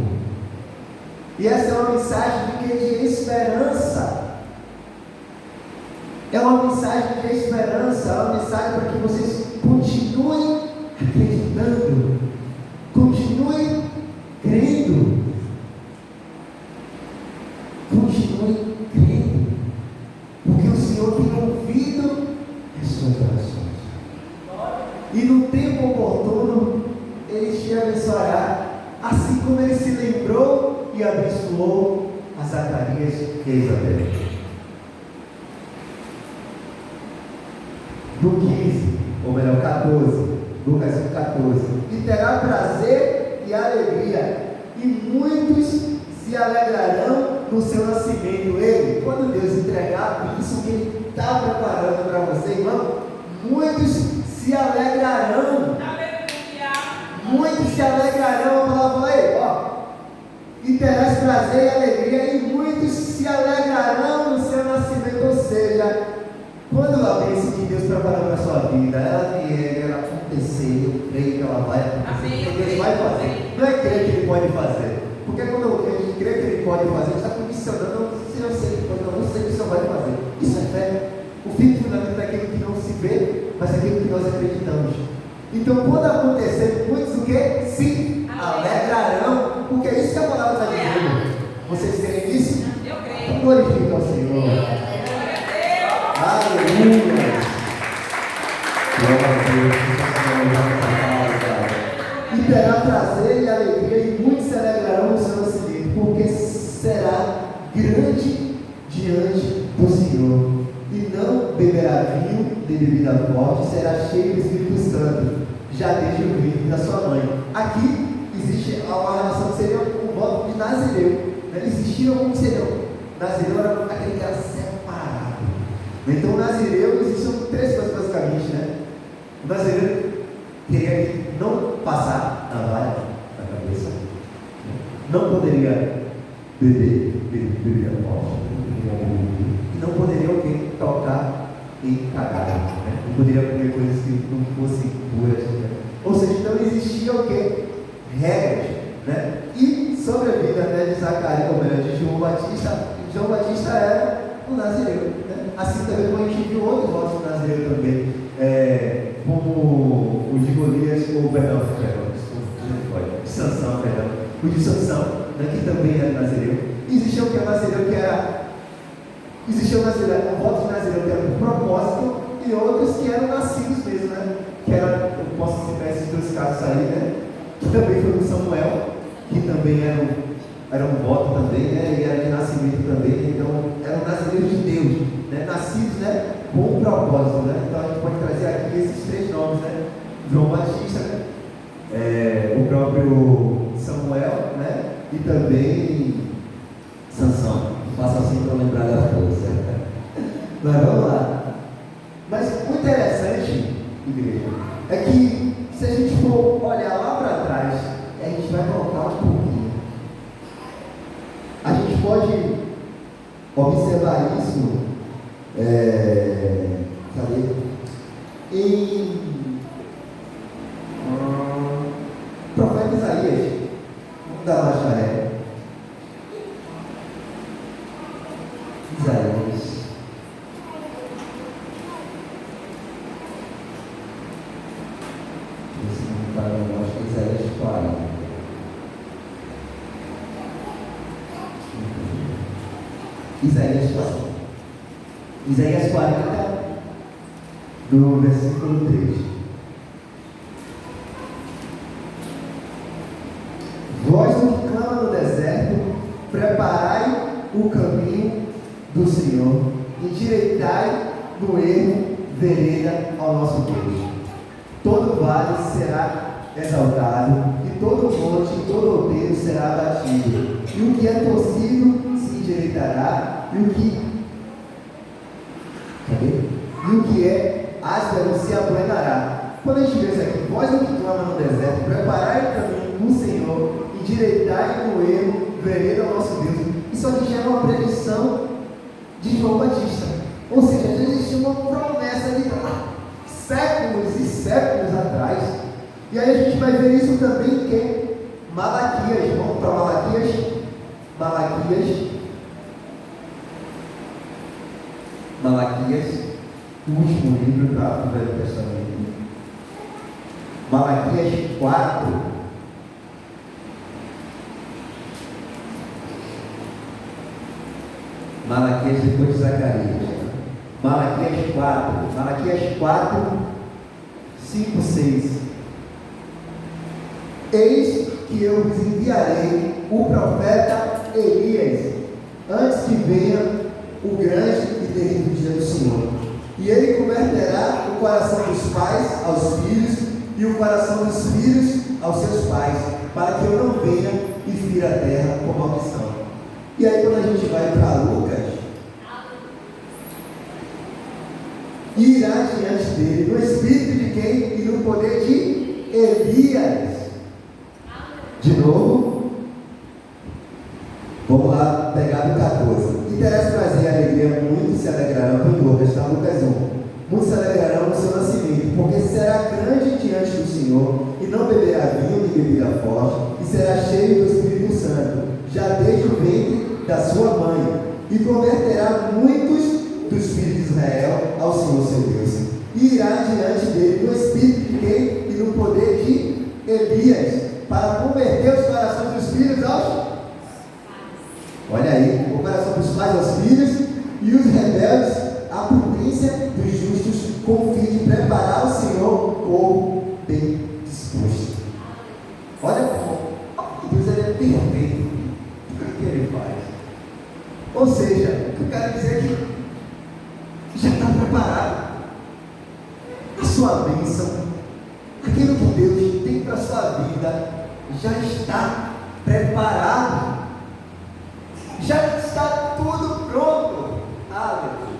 E essa é uma mensagem de esperança. É uma mensagem de esperança, é uma mensagem para que vocês continuem acreditando, continuem crendo, continuem crendo, porque o Senhor tem ouvido as suas orações, e no tempo oportuno Ele te abençoará, assim como Ele se lembrou e abençoou a Zacarias e a Isabel. Do 15, ou melhor, 14, Lucas 14, e terá prazer e alegria, e muitos se alegrarão no seu nascimento. Ele, quando Deus entregar isso que Ele está preparando para você, irmão, muitos se alegrarão. Muitos se alegrarão. A palavra aí, ó. E terás prazer e alegria, e muitos se alegrarão no seu nascimento. Ou seja, quando a bênção que Deus preparou para a sua vida, ela vier, ela acontecer, eu creio que ela vai acontecer, porque Deus vai fazer. Não é crer que Ele pode fazer, porque quando a gente crê que Ele pode fazer, Ele está condicionando, se eu sei que pode, não sei que o Senhor vai fazer. Isso é fé. O fim fundamento é aquilo que não se vê, mas é aquilo que nós acreditamos. Então, quando acontecer, muitos o que? Se alegrarão, porque é isso que a palavra está dizendo. Vocês creem nisso? Eu creio. Glorifica ao Senhor. Aleluia! Glória a Deus. E terá prazer e alegria, e muitos se alegrarão no seu nascimento, porque será grande diante do Senhor. E não beberá vinho de bebida forte, será cheio do Espírito Santo, já desde o ventre da sua mãe. Aqui existe uma relação que seria um voto de Nazireu. Existia como seria. Nazireu era aquele que era separado. Então, o Nazireu, existem três coisas basicamente, né? O Nazireu teria que não passar na vara na cabeça, não poderia beber bebida forte, e não poderia o quê? Tocar e cagar, né? Não poderia comer coisas que não fossem puras, né? Ou seja, então existia o quê? Regras, né? E sobre a vida, né, de Zacarias, ou melhor, de João Batista era o Nazireu, né? Assim também como a gente viu outros votos do Nazireu também, como o de Golias, ou perdão, de Sansão, o de Sansão, né, que também era Nazireu. Existia o que é Nazireu, que era, existia o Nazireu, o voto de Nazireu que era por propósito, e outros que eram nascidos mesmo, né? Que era, eu posso citar esses dois casos aí, né? Que também foi com Samuel, que também era um voto também, né? E era de nascimento também, então eram nazireus de Deus, né? Nascidos, né? Com um propósito, né? Então a gente pode trazer aqui esses três nomes, né? João Batista, né? O próprio Samuel, né? E também Sansão. Faça assim para lembrar das coisas. Mas vamos lá. Mas o interessante, igreja, é que se a gente for olhar lá para trás, a gente vai voltar um pouquinho. A gente pode observar isso em profeta Isaías, da Macharé. Isaías. Acho que Isaías 40. Isaías 40. Isaías 40, do versículo 3. Vós que clama no deserto, preparai o caminho do Senhor, endireitai no erro vereda ao nosso Deus. Todo vale será exaltado, e todo monte e todo outeiro será abatido, e o que é torcido se endireitará, e o que é áspero se aplanará. Quando a gente vê isso aqui, vós o que clama no deserto, preparai o caminho do Senhor, endireitai no erro, vereda ao nosso Deus. Isso aqui já é uma predição de João Batista. Ou seja, já existia uma promessa de séculos e séculos atrás. E aí a gente vai ver isso também que Malaquias, vamos para Malaquias, o último livro do Velho Testamento. Malaquias 4. Malaquias depois de Zacarias. Malaquias 4, 5, 6. Eis que eu vos enviarei o profeta Elias, antes que venha o grande e terrível dia do Senhor. E ele converterá o coração dos pais aos filhos, e o coração dos filhos aos seus pais, para que eu não venha e fira a terra com maldição. E aí quando a gente vai para Lucas, irá diante dele no espírito de quem? E no poder de Elias. De novo, vamos lá pegar no 14. Interessa trazer alegria, muitos se alegrarão em Lucas, está Lucas 1. Muitos se alegrarão no seu nascimento, porque será grande diante do Senhor, e não beberá vinho nem bebida forte, e será cheio do Espírito Santo, já desde o ventre da sua mãe, e converterá muitos dos filhos de Israel ao Senhor seu Deus. E irá diante dele no espírito de quem? E no poder de Elias, para converter os corações dos filhos aos... Olha aí, o coração dos pais aos filhos, e os rebeldes à prudência dos justos, com o fim de preparar ao Senhor um povo bem disposto. Olha como Deus ele é perfeito no que ele faz. Ou seja, o que eu quero dizer é que já está preparado a sua bênção, aquilo que Deus tem para a sua vida já está preparado, já está tudo pronto. Aleluia.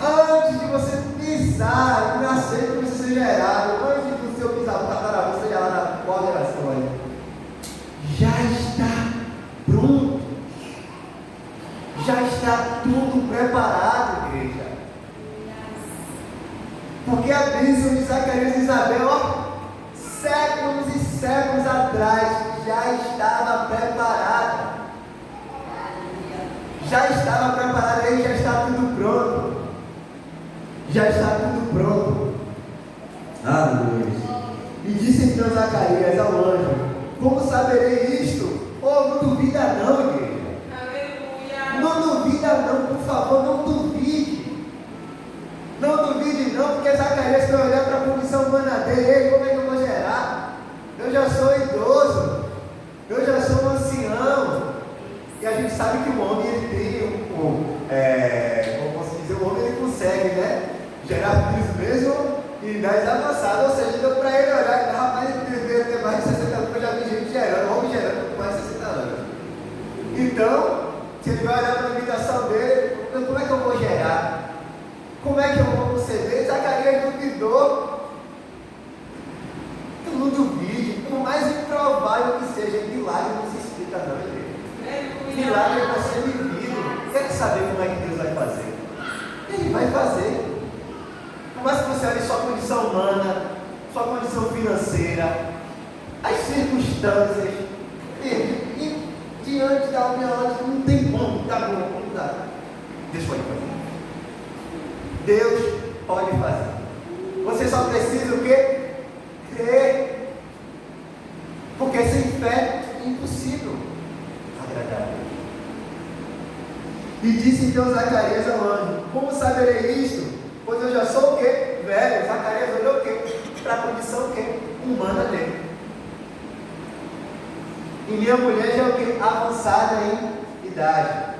Antes de você pisar, nascer, de você ser gerado, antes do seu bisavô, tataravô, seja lá na qual geração, já está pronto, já está tudo preparado, igreja. Porque a bênção de Zacarias e Isabel, séculos e séculos atrás, já estava preparada. Já estava preparada, aí já está tudo pronto. Já está tudo pronto. Aleluia. E disse então Zacarias ao anjo: como saberei isto? Não duvida não, igreja. Aleluia. Não duvida não, por favor, não duvide. Não duvide não, porque Zacarias foi olhar para a condição humana dele. Ei, como é que eu vou gerar? Eu já sou idoso, eu já sou um ancião. E a gente sabe que o homem ele tem como posso dizer, o homem ele consegue, né? Gerar filhos mesmo em idades avançadas. Ou seja, então para ele olhar, rapaz, ele deveria ter mais de 60 anos, porque eu já vi gente gerando, homem gerando com mais de 60 anos. Então, se ele vai olhar para a limitação dele, como é que eu vou gerar? Como é que eu vou conceber? Zacarias duvidou. Então não duvide, por mais improvável que seja, milagre não se explica não, gente. Milagre vai ser vivido. Quer saber como é que Deus vai fazer? Ele vai fazer. Por mais que você olhe sua condição humana, sua condição financeira, as circunstâncias, e diante da minha ordem, não tem como, tá bom, não dá. Deus pode fazer. Deus pode fazer. Você só precisa o quê? Crer. Porque sem fé é impossível agradar a Deus. E disse então Zacarias ao anjo: como saberei isto? Pois eu já sou o quê? Velho. Zacarias olhou o quê? Para a condição o quê? Humana dele. E minha mulher já é o quê? Avançada em idade.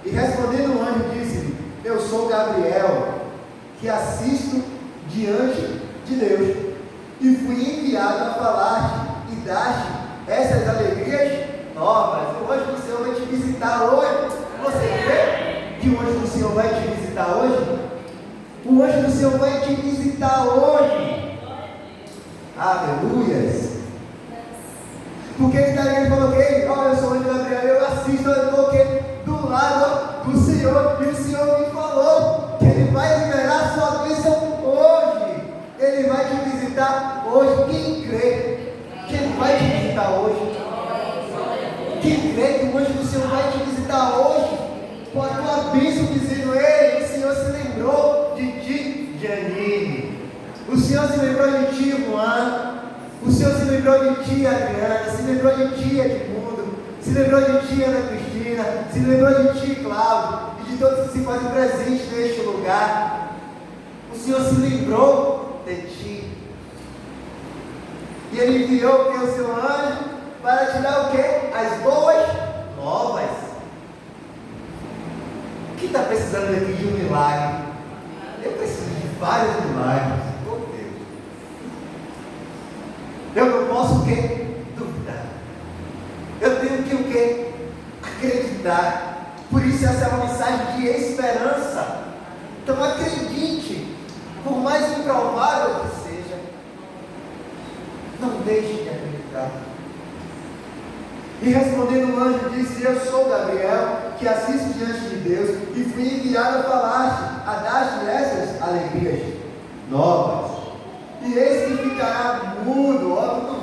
E respondendo o anjo disse-lhe: eu sou Gabriel, que assisto diante de Deus, e fui enviado a falar-te e dar-te essas alegrias novas. O anjo do Senhor vai te visitar hoje. Você crê que o anjo do Senhor vai te visitar hoje? O anjo do Senhor vai te visitar hoje. Aleluias. Porque ele falou que, eu sou o anjo Gabriel, eu assisto, eu estou do lado do Senhor, e o Senhor me falou que Ele vai liberar a sua bênção hoje. Ele vai te visitar hoje. Quem crê que Ele vai te visitar hoje? Quem crê que o anjo do Senhor vai te visitar hoje? Com a tua bênção, dizendo: Ei, o Senhor se lembrou de ti, Janine. O Senhor se lembrou de ti, Juan. O Senhor se lembrou de ti, Adriana. Se lembrou de ti, Edmundo. Se lembrou de ti, Ana Cristina. Se lembrou de ti, Cláudio. E de todos que se fazem presentes neste lugar. O Senhor se lembrou de ti. E Ele enviou o seu anjo para te dar o quê? As boas novas. Quem está precisando aqui de um milagre? Eu preciso de vários milagres. Eu não posso o quê? Duvidar. Eu tenho que o quê? Acreditar. Por isso essa é uma mensagem de esperança. Então acredite, por mais improvável que seja, não deixe de acreditar. E respondendo o anjo disse: Eu sou Gabriel, que assisto diante de Deus, e fui enviado a falar-te, a dar-te essas alegrias novas. E eis que ficará mudo. Não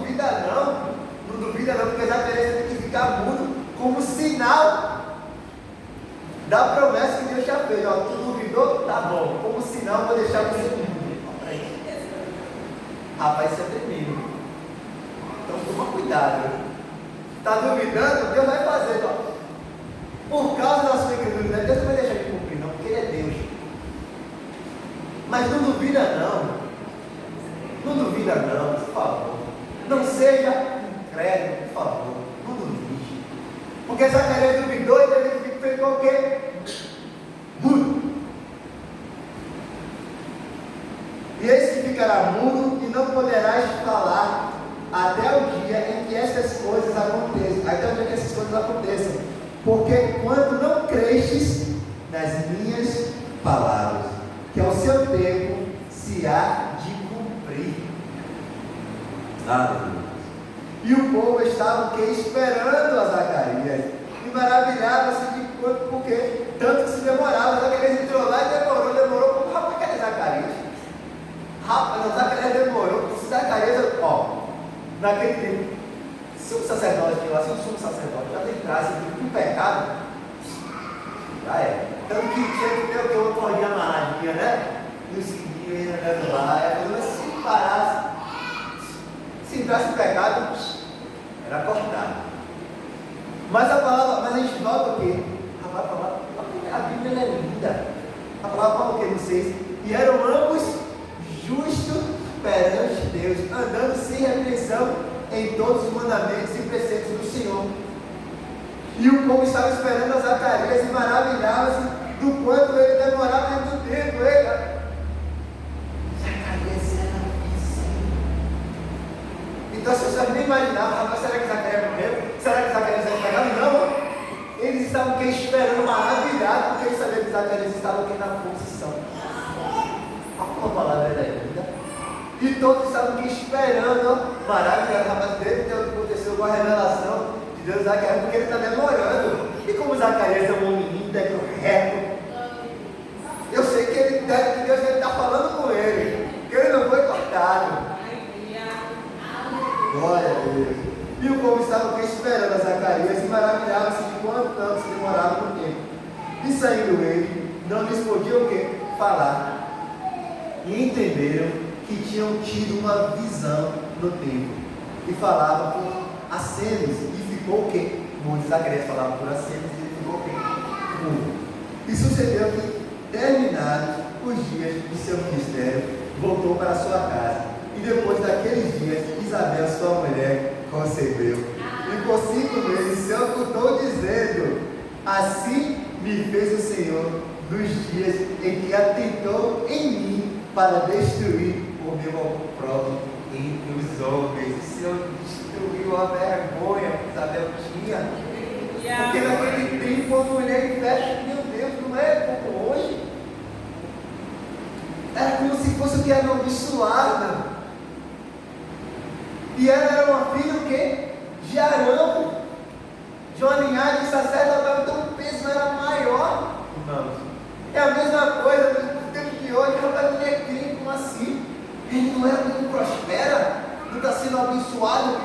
duvida não, porque Zacarias tem que ficar mudo como sinal da promessa que Deus já fez. Tu duvidou? Tá bom, como sinal vou deixar você mudo. Rapaz, isso é tremendo. Então toma cuidado. Está duvidando? Deus vai fazer. Por causa da sua incredulidade, Deus não vai deixar de cumprir, não, porque Ele é Deus. Mas não duvida não. Não duvida não, por favor. Não seja incrédulo, por favor. Não duvide. Porque Zacarias duvidou, então ele ficou o quê? Mudo. E eis que ficará mudo e não poderás falar até o dia em que essas coisas aconteçam. Até o dia que essas coisas aconteçam. Porque enquanto não crestes nas minhas palavras, que ao seu tempo se há de cumprir. Aleluia. E o povo estava o quê? Esperando a Zacarias. E maravilhava-se de quanto, porque tanto que se demorava. Zacarias entrou lá e demorou. Rapaz, cadê Zacarias? Rapaz, Zacarias demorou. Se Zacarias, naquele tempo, se um sacerdote lá, se um sumo sacerdote já entrasse com pecado, já é. Tanto que tinha que ter o que? Uma cordinha amarradinha, né? E o seguinho andando lá. Mas se parasse, se entrasse em pecado, era cortado. Mas a gente nota o quê? A Bíblia é linda. A palavra fala o quê? Não sei. E eram ambos justos perante Deus, andando sem repreensão em todos os mandamentos e preceitos do Senhor. E o povo estava esperando a Zacarias e maravilhava-se do quanto ele demorava dentro do tempo. Zacarias era visível. Então as pessoas nem imaginavam: será que Zacarias morreu? Será que Zacarias era pegado? Não. Eles estavam esperando, maravilhados, porque eles sabiam que Zacarias estava aqui na posição. A palavra é linda. E todos estavam aqui esperando, maravilhoso, rapaz, deve ter acontecido com a revelação de Deus Zacarias, porque ele está demorando. E como Zacarias é um homem íntegro, reto, eu sei que ele deve, que Deus está falando com ele, que ele não foi cortado. Glória a Deus. E o povo estava aqui esperando a Zacarias e maravilhava-se de quanto tanto se demorava no tempo. E saindo ele, não lhes podia o quê? Falar. E entenderam que tinham tido uma visão no tempo, e falavam por acenos, e ficou o quê? Muitos Zacarias falavam por acenos, e ele ficou o quê? Mudo. E sucedeu que, terminados os dias de seu ministério, voltou para sua casa, e depois daqueles dias, Isabel, sua mulher, concebeu, e por 5 meses se ocultou, dizendo: assim me fez o Senhor, nos dias em que atentou em mim, para destruir o meu próprio entre os homens. O Senhor destruiu a vergonha que Isabel tinha. Porque naquele tempo a mulher em festa, meu Deus, não é como hoje. Era como se fosse o que era amaldiçoada. E ela era uma filha o quê? De Arão, de uma linhagem sacerdotal, então o peso era maior, irmãos. É a mesma coisa no tempo de hoje, quando a mulher crê, como assim? Ele não era muito prospera, não está sendo abençoado.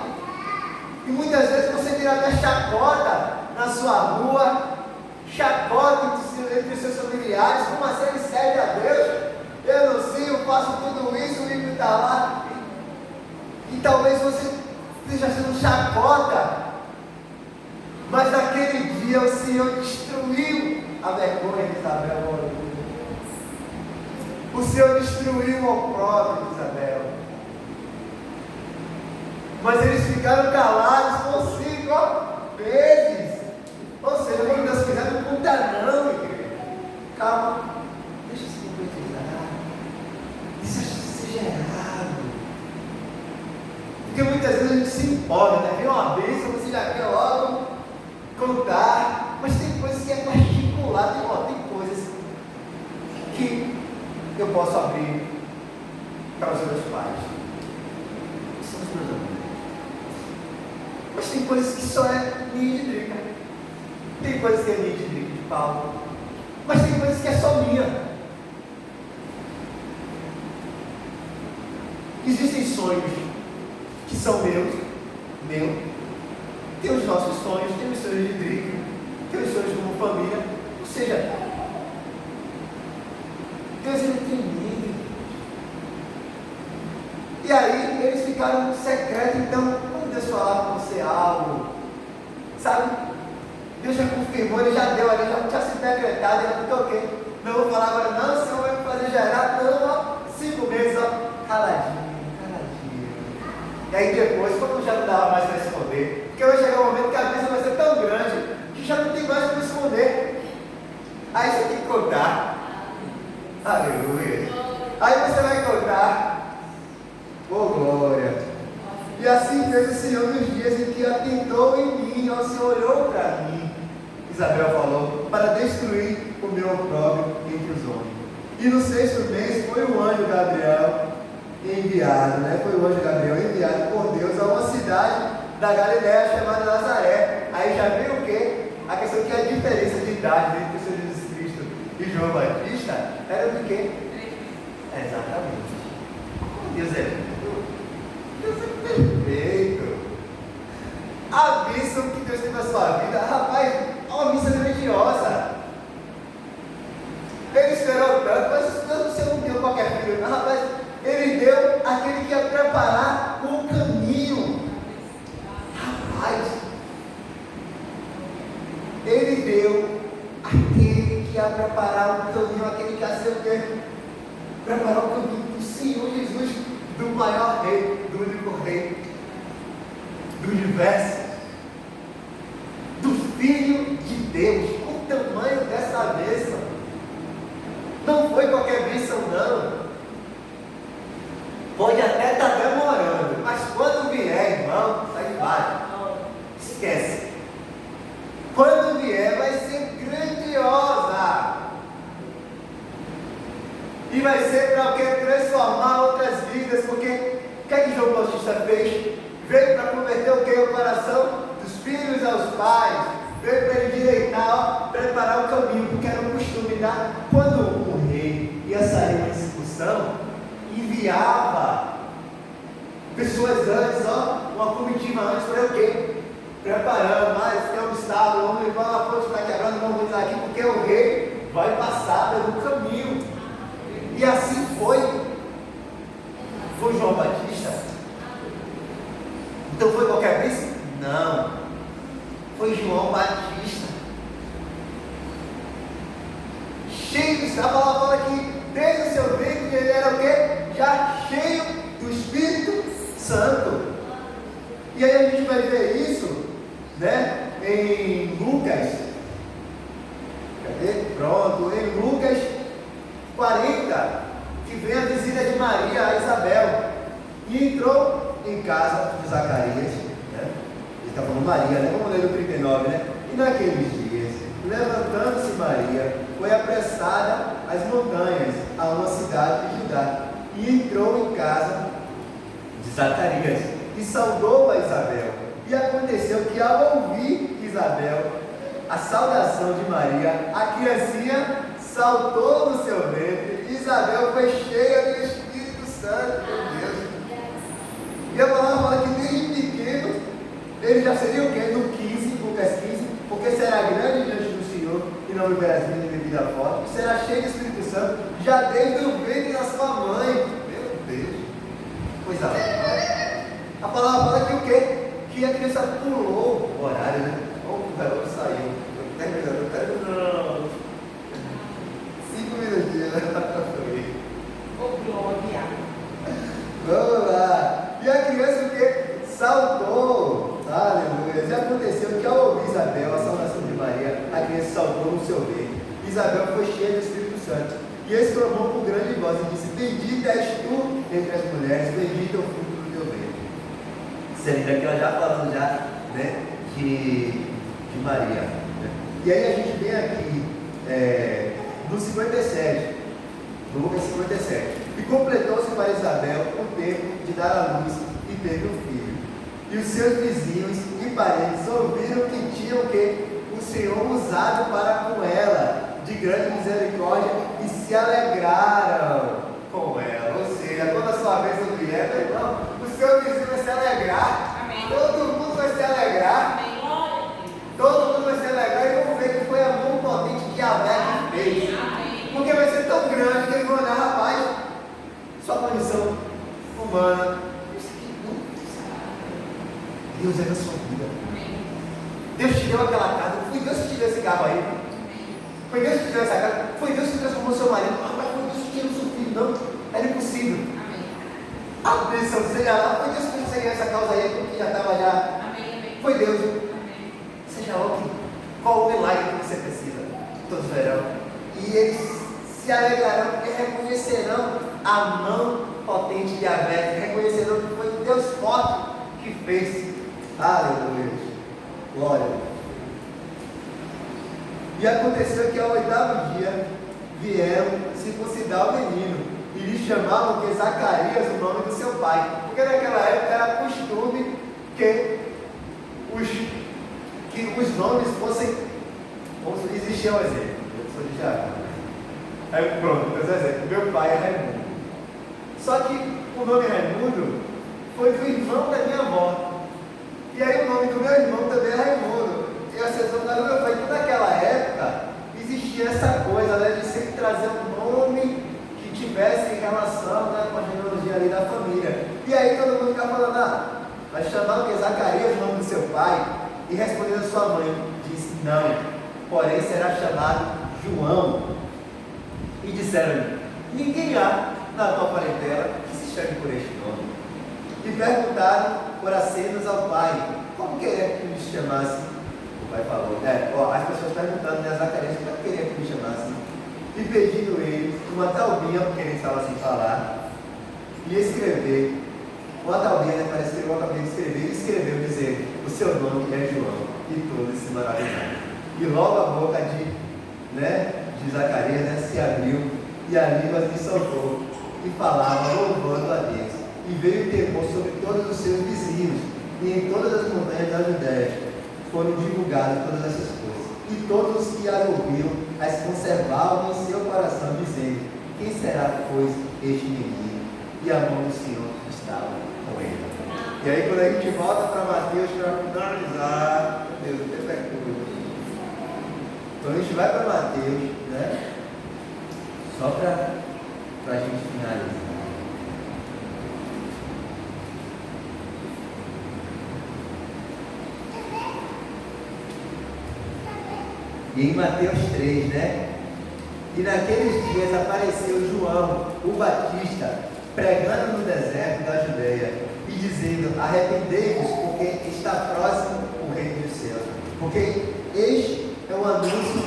E muitas vezes você vira até chacota na sua rua, chacota entre os seus familiares, como assim ele serve a Deus? Eu não sei, eu faço tudo isso, o livro está lá. E talvez você esteja sendo chacota, mas naquele dia o Senhor destruiu a vergonha de Isabel. O Senhor destruiu o opróbrio de Isabel. Mas eles ficaram calados por 5 vezes. Ou seja, quando Deus quiser, não conta não, igreja. Calma, deixa se concretizar. Isso seja errado. Porque muitas vezes a gente se empolga, né? Vem uma bênção, você já quer logo contar. Mas tem coisas que é particular, tem coisas que eu posso abrir para os meus pais. São os meus amigos. Mas tem coisas que só é minha de Drica. Tem coisas que é minha de Drica, de Paulo. Mas tem coisas que é só minha. Existem sonhos que são meus. Tem os nossos sonhos, tem os sonhos de Drica, tem os sonhos como família. Ou seja, Deus ele tem livre. E aí eles ficaram no secreto. Então, quando Deus falava com você algo, sabe? Deus já confirmou, ele já deu ali, já tinha se decretado, ele ficou ok. Não vou falar agora, não, o Senhor vai me fazer gerar, não, ó, 5 meses, ó, caladinho. E aí depois, quando já não dava mais para esconder, porque vai chegar um momento que a bênção vai ser tão grande que já não tem mais para esconder. Aí você tem que contar. Aleluia. Aí você vai contar. Oh glória. E assim fez o Senhor nos dias em que atentou em mim, o Senhor olhou para mim. Isabel falou, para destruir o meu opróbrio entre os homens. E no 6º mês foi o anjo Gabriel enviado, né? Foi o anjo Gabriel enviado por Deus a uma cidade da Galiléia chamada Nazaré. Aí já viu o quê? A questão que a diferença de idade entre o Senhor Jesus Cristo e João Batista era do quê? Exatamente. Deus é perfeito. A bênção que Deus tem na sua vida, rapaz, é uma bênção grandiosa. Ele esperou tanto, mas você não deu qualquer filho, não, rapaz. Ele deu aquele que ia preparar o caminho. Rapaz, ele deu aquele que ia preparar o caminho, aquele que ia ser o quê? Preparar o caminho do Senhor Jesus, do maior rei, do único rei do universo, do Filho de Deus. O tamanho dessa bênção não foi qualquer bênção, não. Pode até estar demorando, mas quando vier, irmão, sai embaixo. Esquece. Quando vier, vai ser grandiosa. E vai ser para o que? Transformar outras vidas. Porque o que é que João Batista fez? Veio para converter o que? O coração dos filhos aos pais. Veio para ele endireitar, preparar o caminho. Porque era um costume, né? Quando o rei ia sair uma execução, enviava pessoas antes, ó, uma comitiva antes para o quê? Preparando, mas tem um obstáculo, vamos levar a ponte para quebrando, vamos usar aqui, porque o rei vai passar pelo caminho. E assim foi. Foi João Batista? Então foi qualquer bênção? Não. Foi João Batista. Cheio, a palavra fala que desde o seu ventre ele era o quê? Já cheio do Espírito Santo. E aí a gente vai ver isso, né? Em Lucas. Cadê? Pronto, em Lucas 40, que vem a visita de Maria a Isabel. E entrou em casa de Zacarias, né? Ele está falando Maria, né? Vamos ler o 39, né? E naqueles dias, levantando-se Maria, foi apressada às montanhas, a uma cidade de Judá, e entrou em casa de Zacarias, e saudou a Isabel. E aconteceu que, ao ouvir Isabel a saudação de Maria, a criancinha saltou no seu ventre, e Isabel foi cheia do Espírito Santo, meu Deus. E a palavra fala que desde pequeno, ele já seria o quê? No 15, Lucas 15, porque será grande diante do Senhor, e não beberá vinho nem bebida forte, e será cheio do Espírito Santo, já desde o ventre da sua mãe. Meu Deus, coisa boa. A palavra fala que o quê? Que a criança pulou o horário, né? O garoto saiu. Não. 5 minutinhos. Vamos lá. E a criança o quê? Saltou. Aleluia. E aconteceu que, ao ouvir Isabel a saudação de Maria, a criança saltou no seu ventre. Isabel foi cheia do Espírito Santo e exclamou com grande voz e disse: bendita és tu entre as mulheres, bendito é o fruto do teu ventre. Seria que ela já falando já, né, de Maria, né? E aí a gente vem aqui no 57, no Lucas 57, e completou-se para Isabel o tempo de dar à luz e teve um filho. E os seus vizinhos e parentes ouviram que tinham o Senhor usado para com ela de grande misericórdia e se alegraram com ela. Ou seja, quando a sua vez não vier, meu irmão, o seu vizinho vai se alegrar. Amém. Todo mundo vai se alegrar. Amém. Todo mundo vai se alegrar e vamos ver que foi a mão potente que Yahvé que fez. Amém. Porque vai ser tão grande que eles vão olhar, rapaz, sua condição humana. Deus é da sua vida. Amém. Deus te deu aquela casa. Foi Deus que te deu esse carro aí. Foi Deus que te deu essa casa. Foi Deus que transformou seu marido. Mas foi Deus que tirou seu filho. Não, era impossível. Amém. A bênção, seja lá, foi Deus que conseguiu essa causa aí, porque já estava já. Amém. Foi Deus. Amém. Seja lá qual o milagre que você precisa. Todos verão. E eles se alegrarão porque reconhecerão a mão potente de Yahvé. Reconhecerão que foi Deus forte que fez. Aleluia. Glória. E aconteceu que ao 8º dia vieram circuncidar o menino e lhe chamavam de Zacarias, o nome do seu pai, porque naquela época era costume que os nomes fossem. Existia um exemplo. Eu sou de Jacó. Aí pronto, por exemplo, meu pai é Raimundo. Só que o nome Raimundo foi do irmão da minha avó. E aí o nome do meu irmão também é Raimundo. E a sessão do meu pai, que naquela época existia essa coisa, né, de sempre trazer um nome que tivesse relação, né, com a genealogia ali da família. E aí todo mundo fica falando, vai chamar o que? Zacarias, o nome do seu pai? E respondendo a sua mãe, disse, não, porém será chamado João. E disseram-lhe, ninguém há na tua parentela que se chame por este nome. E perguntaram por acenos ao pai, como queria que me chamasse? O pai falou, as pessoas perguntando, né, a Zacarias, como queria que me chamasse? E pedindo ele uma taubinha, porque ele estava sem falar, e escrever, uma taubinha, né, parece que ele uma taubinha de escrever, e escreveu dizendo, o seu nome é João, e todos se maravilharam. E logo a boca de Zacarias, né, se abriu, e a língua lhe soltou, e falava louvando a Deus. E veio temor sobre todos os seus vizinhos, e em todas as montanhas da Judéia foram divulgadas todas essas coisas. E todos os que as ouviram as conservavam em seu coração, dizendo, quem será, pois, este menino? E a mão do Senhor estava com ele. E aí quando a gente volta para Mateus, para finalizar, Deus, o tempo é curto. Então a gente vai para Mateus, né? Só para a gente finalizar. E em Mateus 3, né? E naqueles dias apareceu João, o Batista, pregando no deserto da Judeia, e dizendo, arrependei-vos, porque está próximo o reino dos céus. Porque este é um anúncio,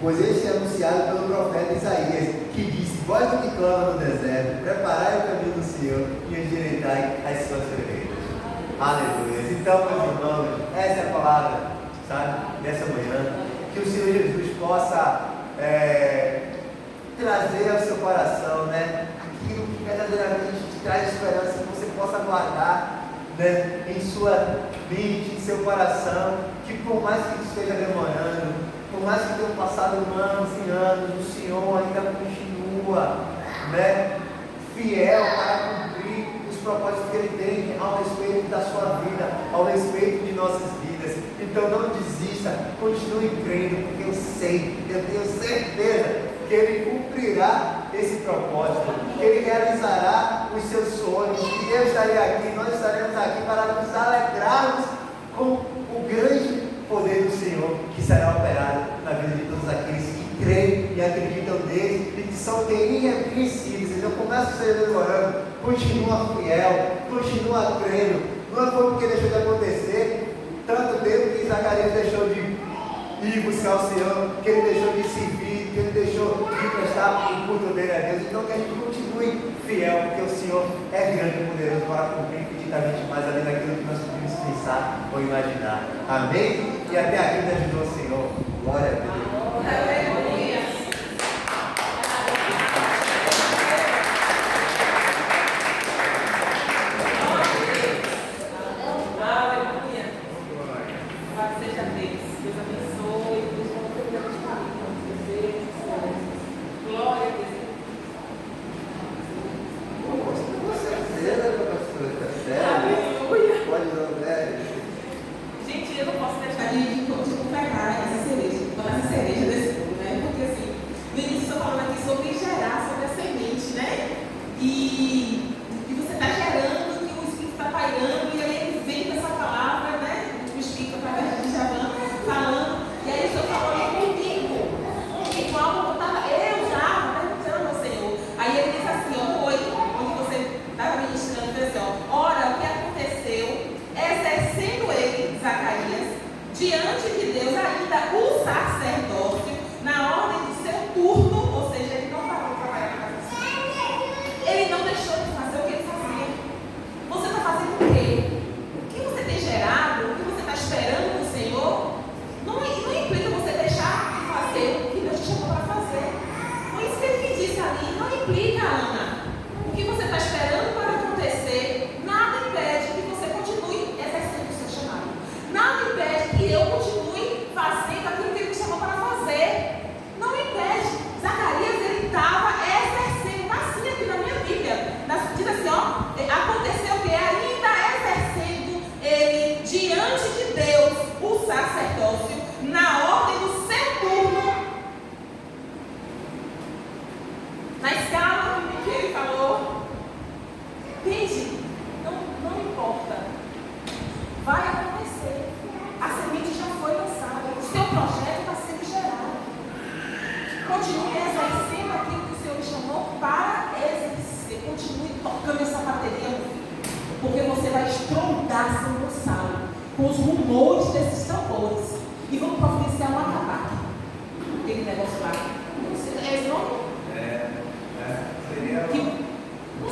pois este é anunciado pelo profeta Isaías, que disse, voz do que clama no deserto, preparai o caminho do Senhor e endireitai as suas veredas. Aleluia. Então, meus irmãos, essa é a palavra, sabe, dessa manhã. Que o Senhor Jesus possa trazer ao seu coração, né, aquilo que verdadeiramente te traz esperança, que você possa guardar, né, em sua mente, em seu coração, que por mais que esteja demorando, por mais que tenham passado anos e anos, o Senhor ainda continua, né, fiel para cumprir os propósitos que Ele tem ao respeito da sua vida, ao respeito de nossas vidas. Então não desista, continue crendo, porque eu tenho certeza que Ele cumprirá esse propósito, que Ele realizará os seus sonhos, que eu estarei aqui, nós estaremos aqui para nos alegrarmos com o grande poder do Senhor que será operado na vida de todos aqueles que creem e acreditam nele e que são irrepreensíveis. Então começa a ser demorando, continua fiel, continua crendo. Não foi porque deixou de acontecer tanto tempo que Zacarias deixou de ir buscar o Senhor, que ele deixou de servir, que ele deixou de prestar o culto dele a Deus. Então que a gente continue fiel, porque o Senhor é grande e poderoso para cumprir infinitamente mais além daquilo que nós podemos pensar ou imaginar. Amém? E até aqui nos ajudou o Senhor. Glória a Deus. Aleluia. Aleluia. Louvado seja Deus. Deus abençoe. Deus abençoe. Glória a Deus. Com certeza, pastor, tá certo. Aleluia. Pode não, velho. Gente, eu não posso deixar de confirmar essa cereja desse povo, né? Porque assim, no início eu estou falando aqui sobre gerar, sobre a semente, né? E você está gerando, que o Espírito está pairando, e aí ele vem com essa palavra, né? O Espírito através de Javan falando, e aí o Senhor falando comigo, igual eu já perguntando ao Senhor. Aí ele diz assim, ó, onde você estava ministrando, diz assim, ó, ora, o que aconteceu, exercendo ele, Zacarias, diante de Deus ainda o sacerdócio, na ordem do seu turno, ou seja, ele não parou de trabalhar na casa do Senhor. Ele não deixou de fazer o que ele fazia. Você está fazendo o quê? O que você tem gerado, o que você está esperando do Senhor, não implica você deixar de fazer o que Deus te chamou para fazer. Foi isso que ele me disse ali, não implica, Ana. O que você está esperando para acontecer, nada impede que você continue exercendo o seu chamado. Nada impede que eu continue fazendo aquilo que ele me chamou para fazer. Não impede. Zacarias, ele estava exercendo, está assim aqui na minha Bíblia. Diz assim, ó, aconteceu que ainda exercendo ele diante de Deus o sacerdócio, na ordem do seu turno, na escala que ele falou. Gente, não importa. Vai acontecer. A semente já foi lançada. O seu projeto está sendo gerado. Continue exercendo aquilo que o Senhor me chamou para exercer. Continue tocando essa bateria, meu filho. Porque você vai estrondar São Gonçalo com os rumores desses tambores. E vamos providenciar um atabaque. Aquele negócio lá. Não sei, é esse nome? Seria. Não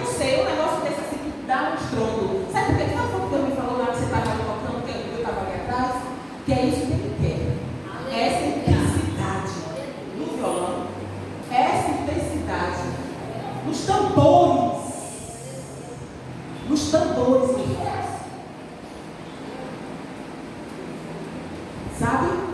sei, um negócio desse assim que dá um estrondo. Sabe por que foi o que Deus me falou lá que você estava ali tocando, que eu estava ali atrás? Que é isso que ele quer. Essa intensidade no violão, essa intensidade nos tambores. Nos tambores, meu Deus. Sabe?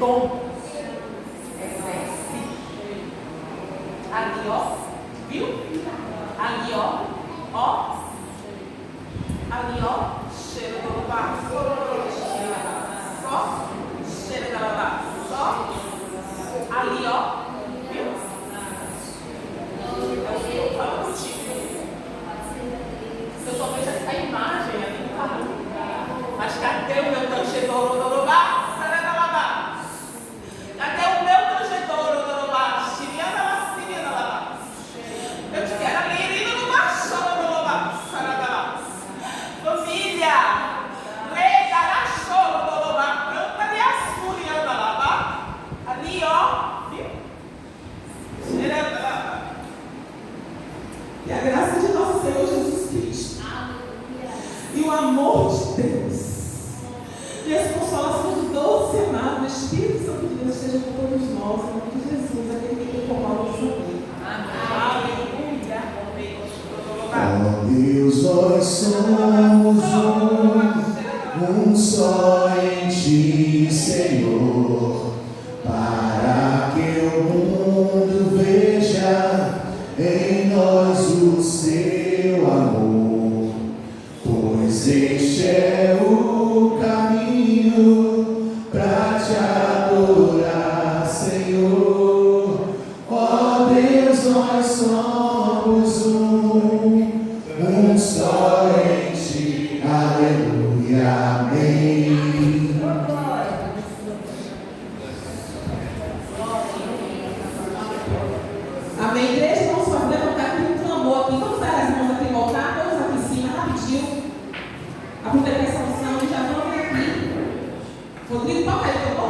dom. Exerce. Ali, ó. Viu? Ali, ó. Ó. Ali, ó. Cheiro do bar. Só. Cheiro da lavada. Só. Ali, ó. Viu? Eu falo contigo. Eu só vejo a imagem ali no carro. Mas cadê o meu tangedor, odorobá? Sararabá. Cadê o meu tangedor, odorobá? Xiriana, eu te quero ali, indo no baixo, odorobá. Sararabá. Família, regarachou, odorobá. Canta ali as fúrias da lava. Ali, ó. Viu? Xiriana. E a graça de nosso Senhor Jesus Cristo. E o amor de Deus. E as consolações do doce e amado Espírito Santo de Deus estejam com todos nós, em nome de Jesus, aquele que incomoda o seu bem. Aleluia. Com Deus nós somos um só em Ti, Senhor, para que o mundo veja em nós o Seu amor, pois este é o caminho pra Te adorar, Senhor. Ó Deus, nós somos um só em Ti. Aleluia, amém. Amém, igreja, vamos fazer levantar aqui um clamor aqui. Vamos dar as mãos aqui, voltar, todos aqui em cima, rapidinho. A primeira resolução, já vamos aqui. Rodrigo, toca aí,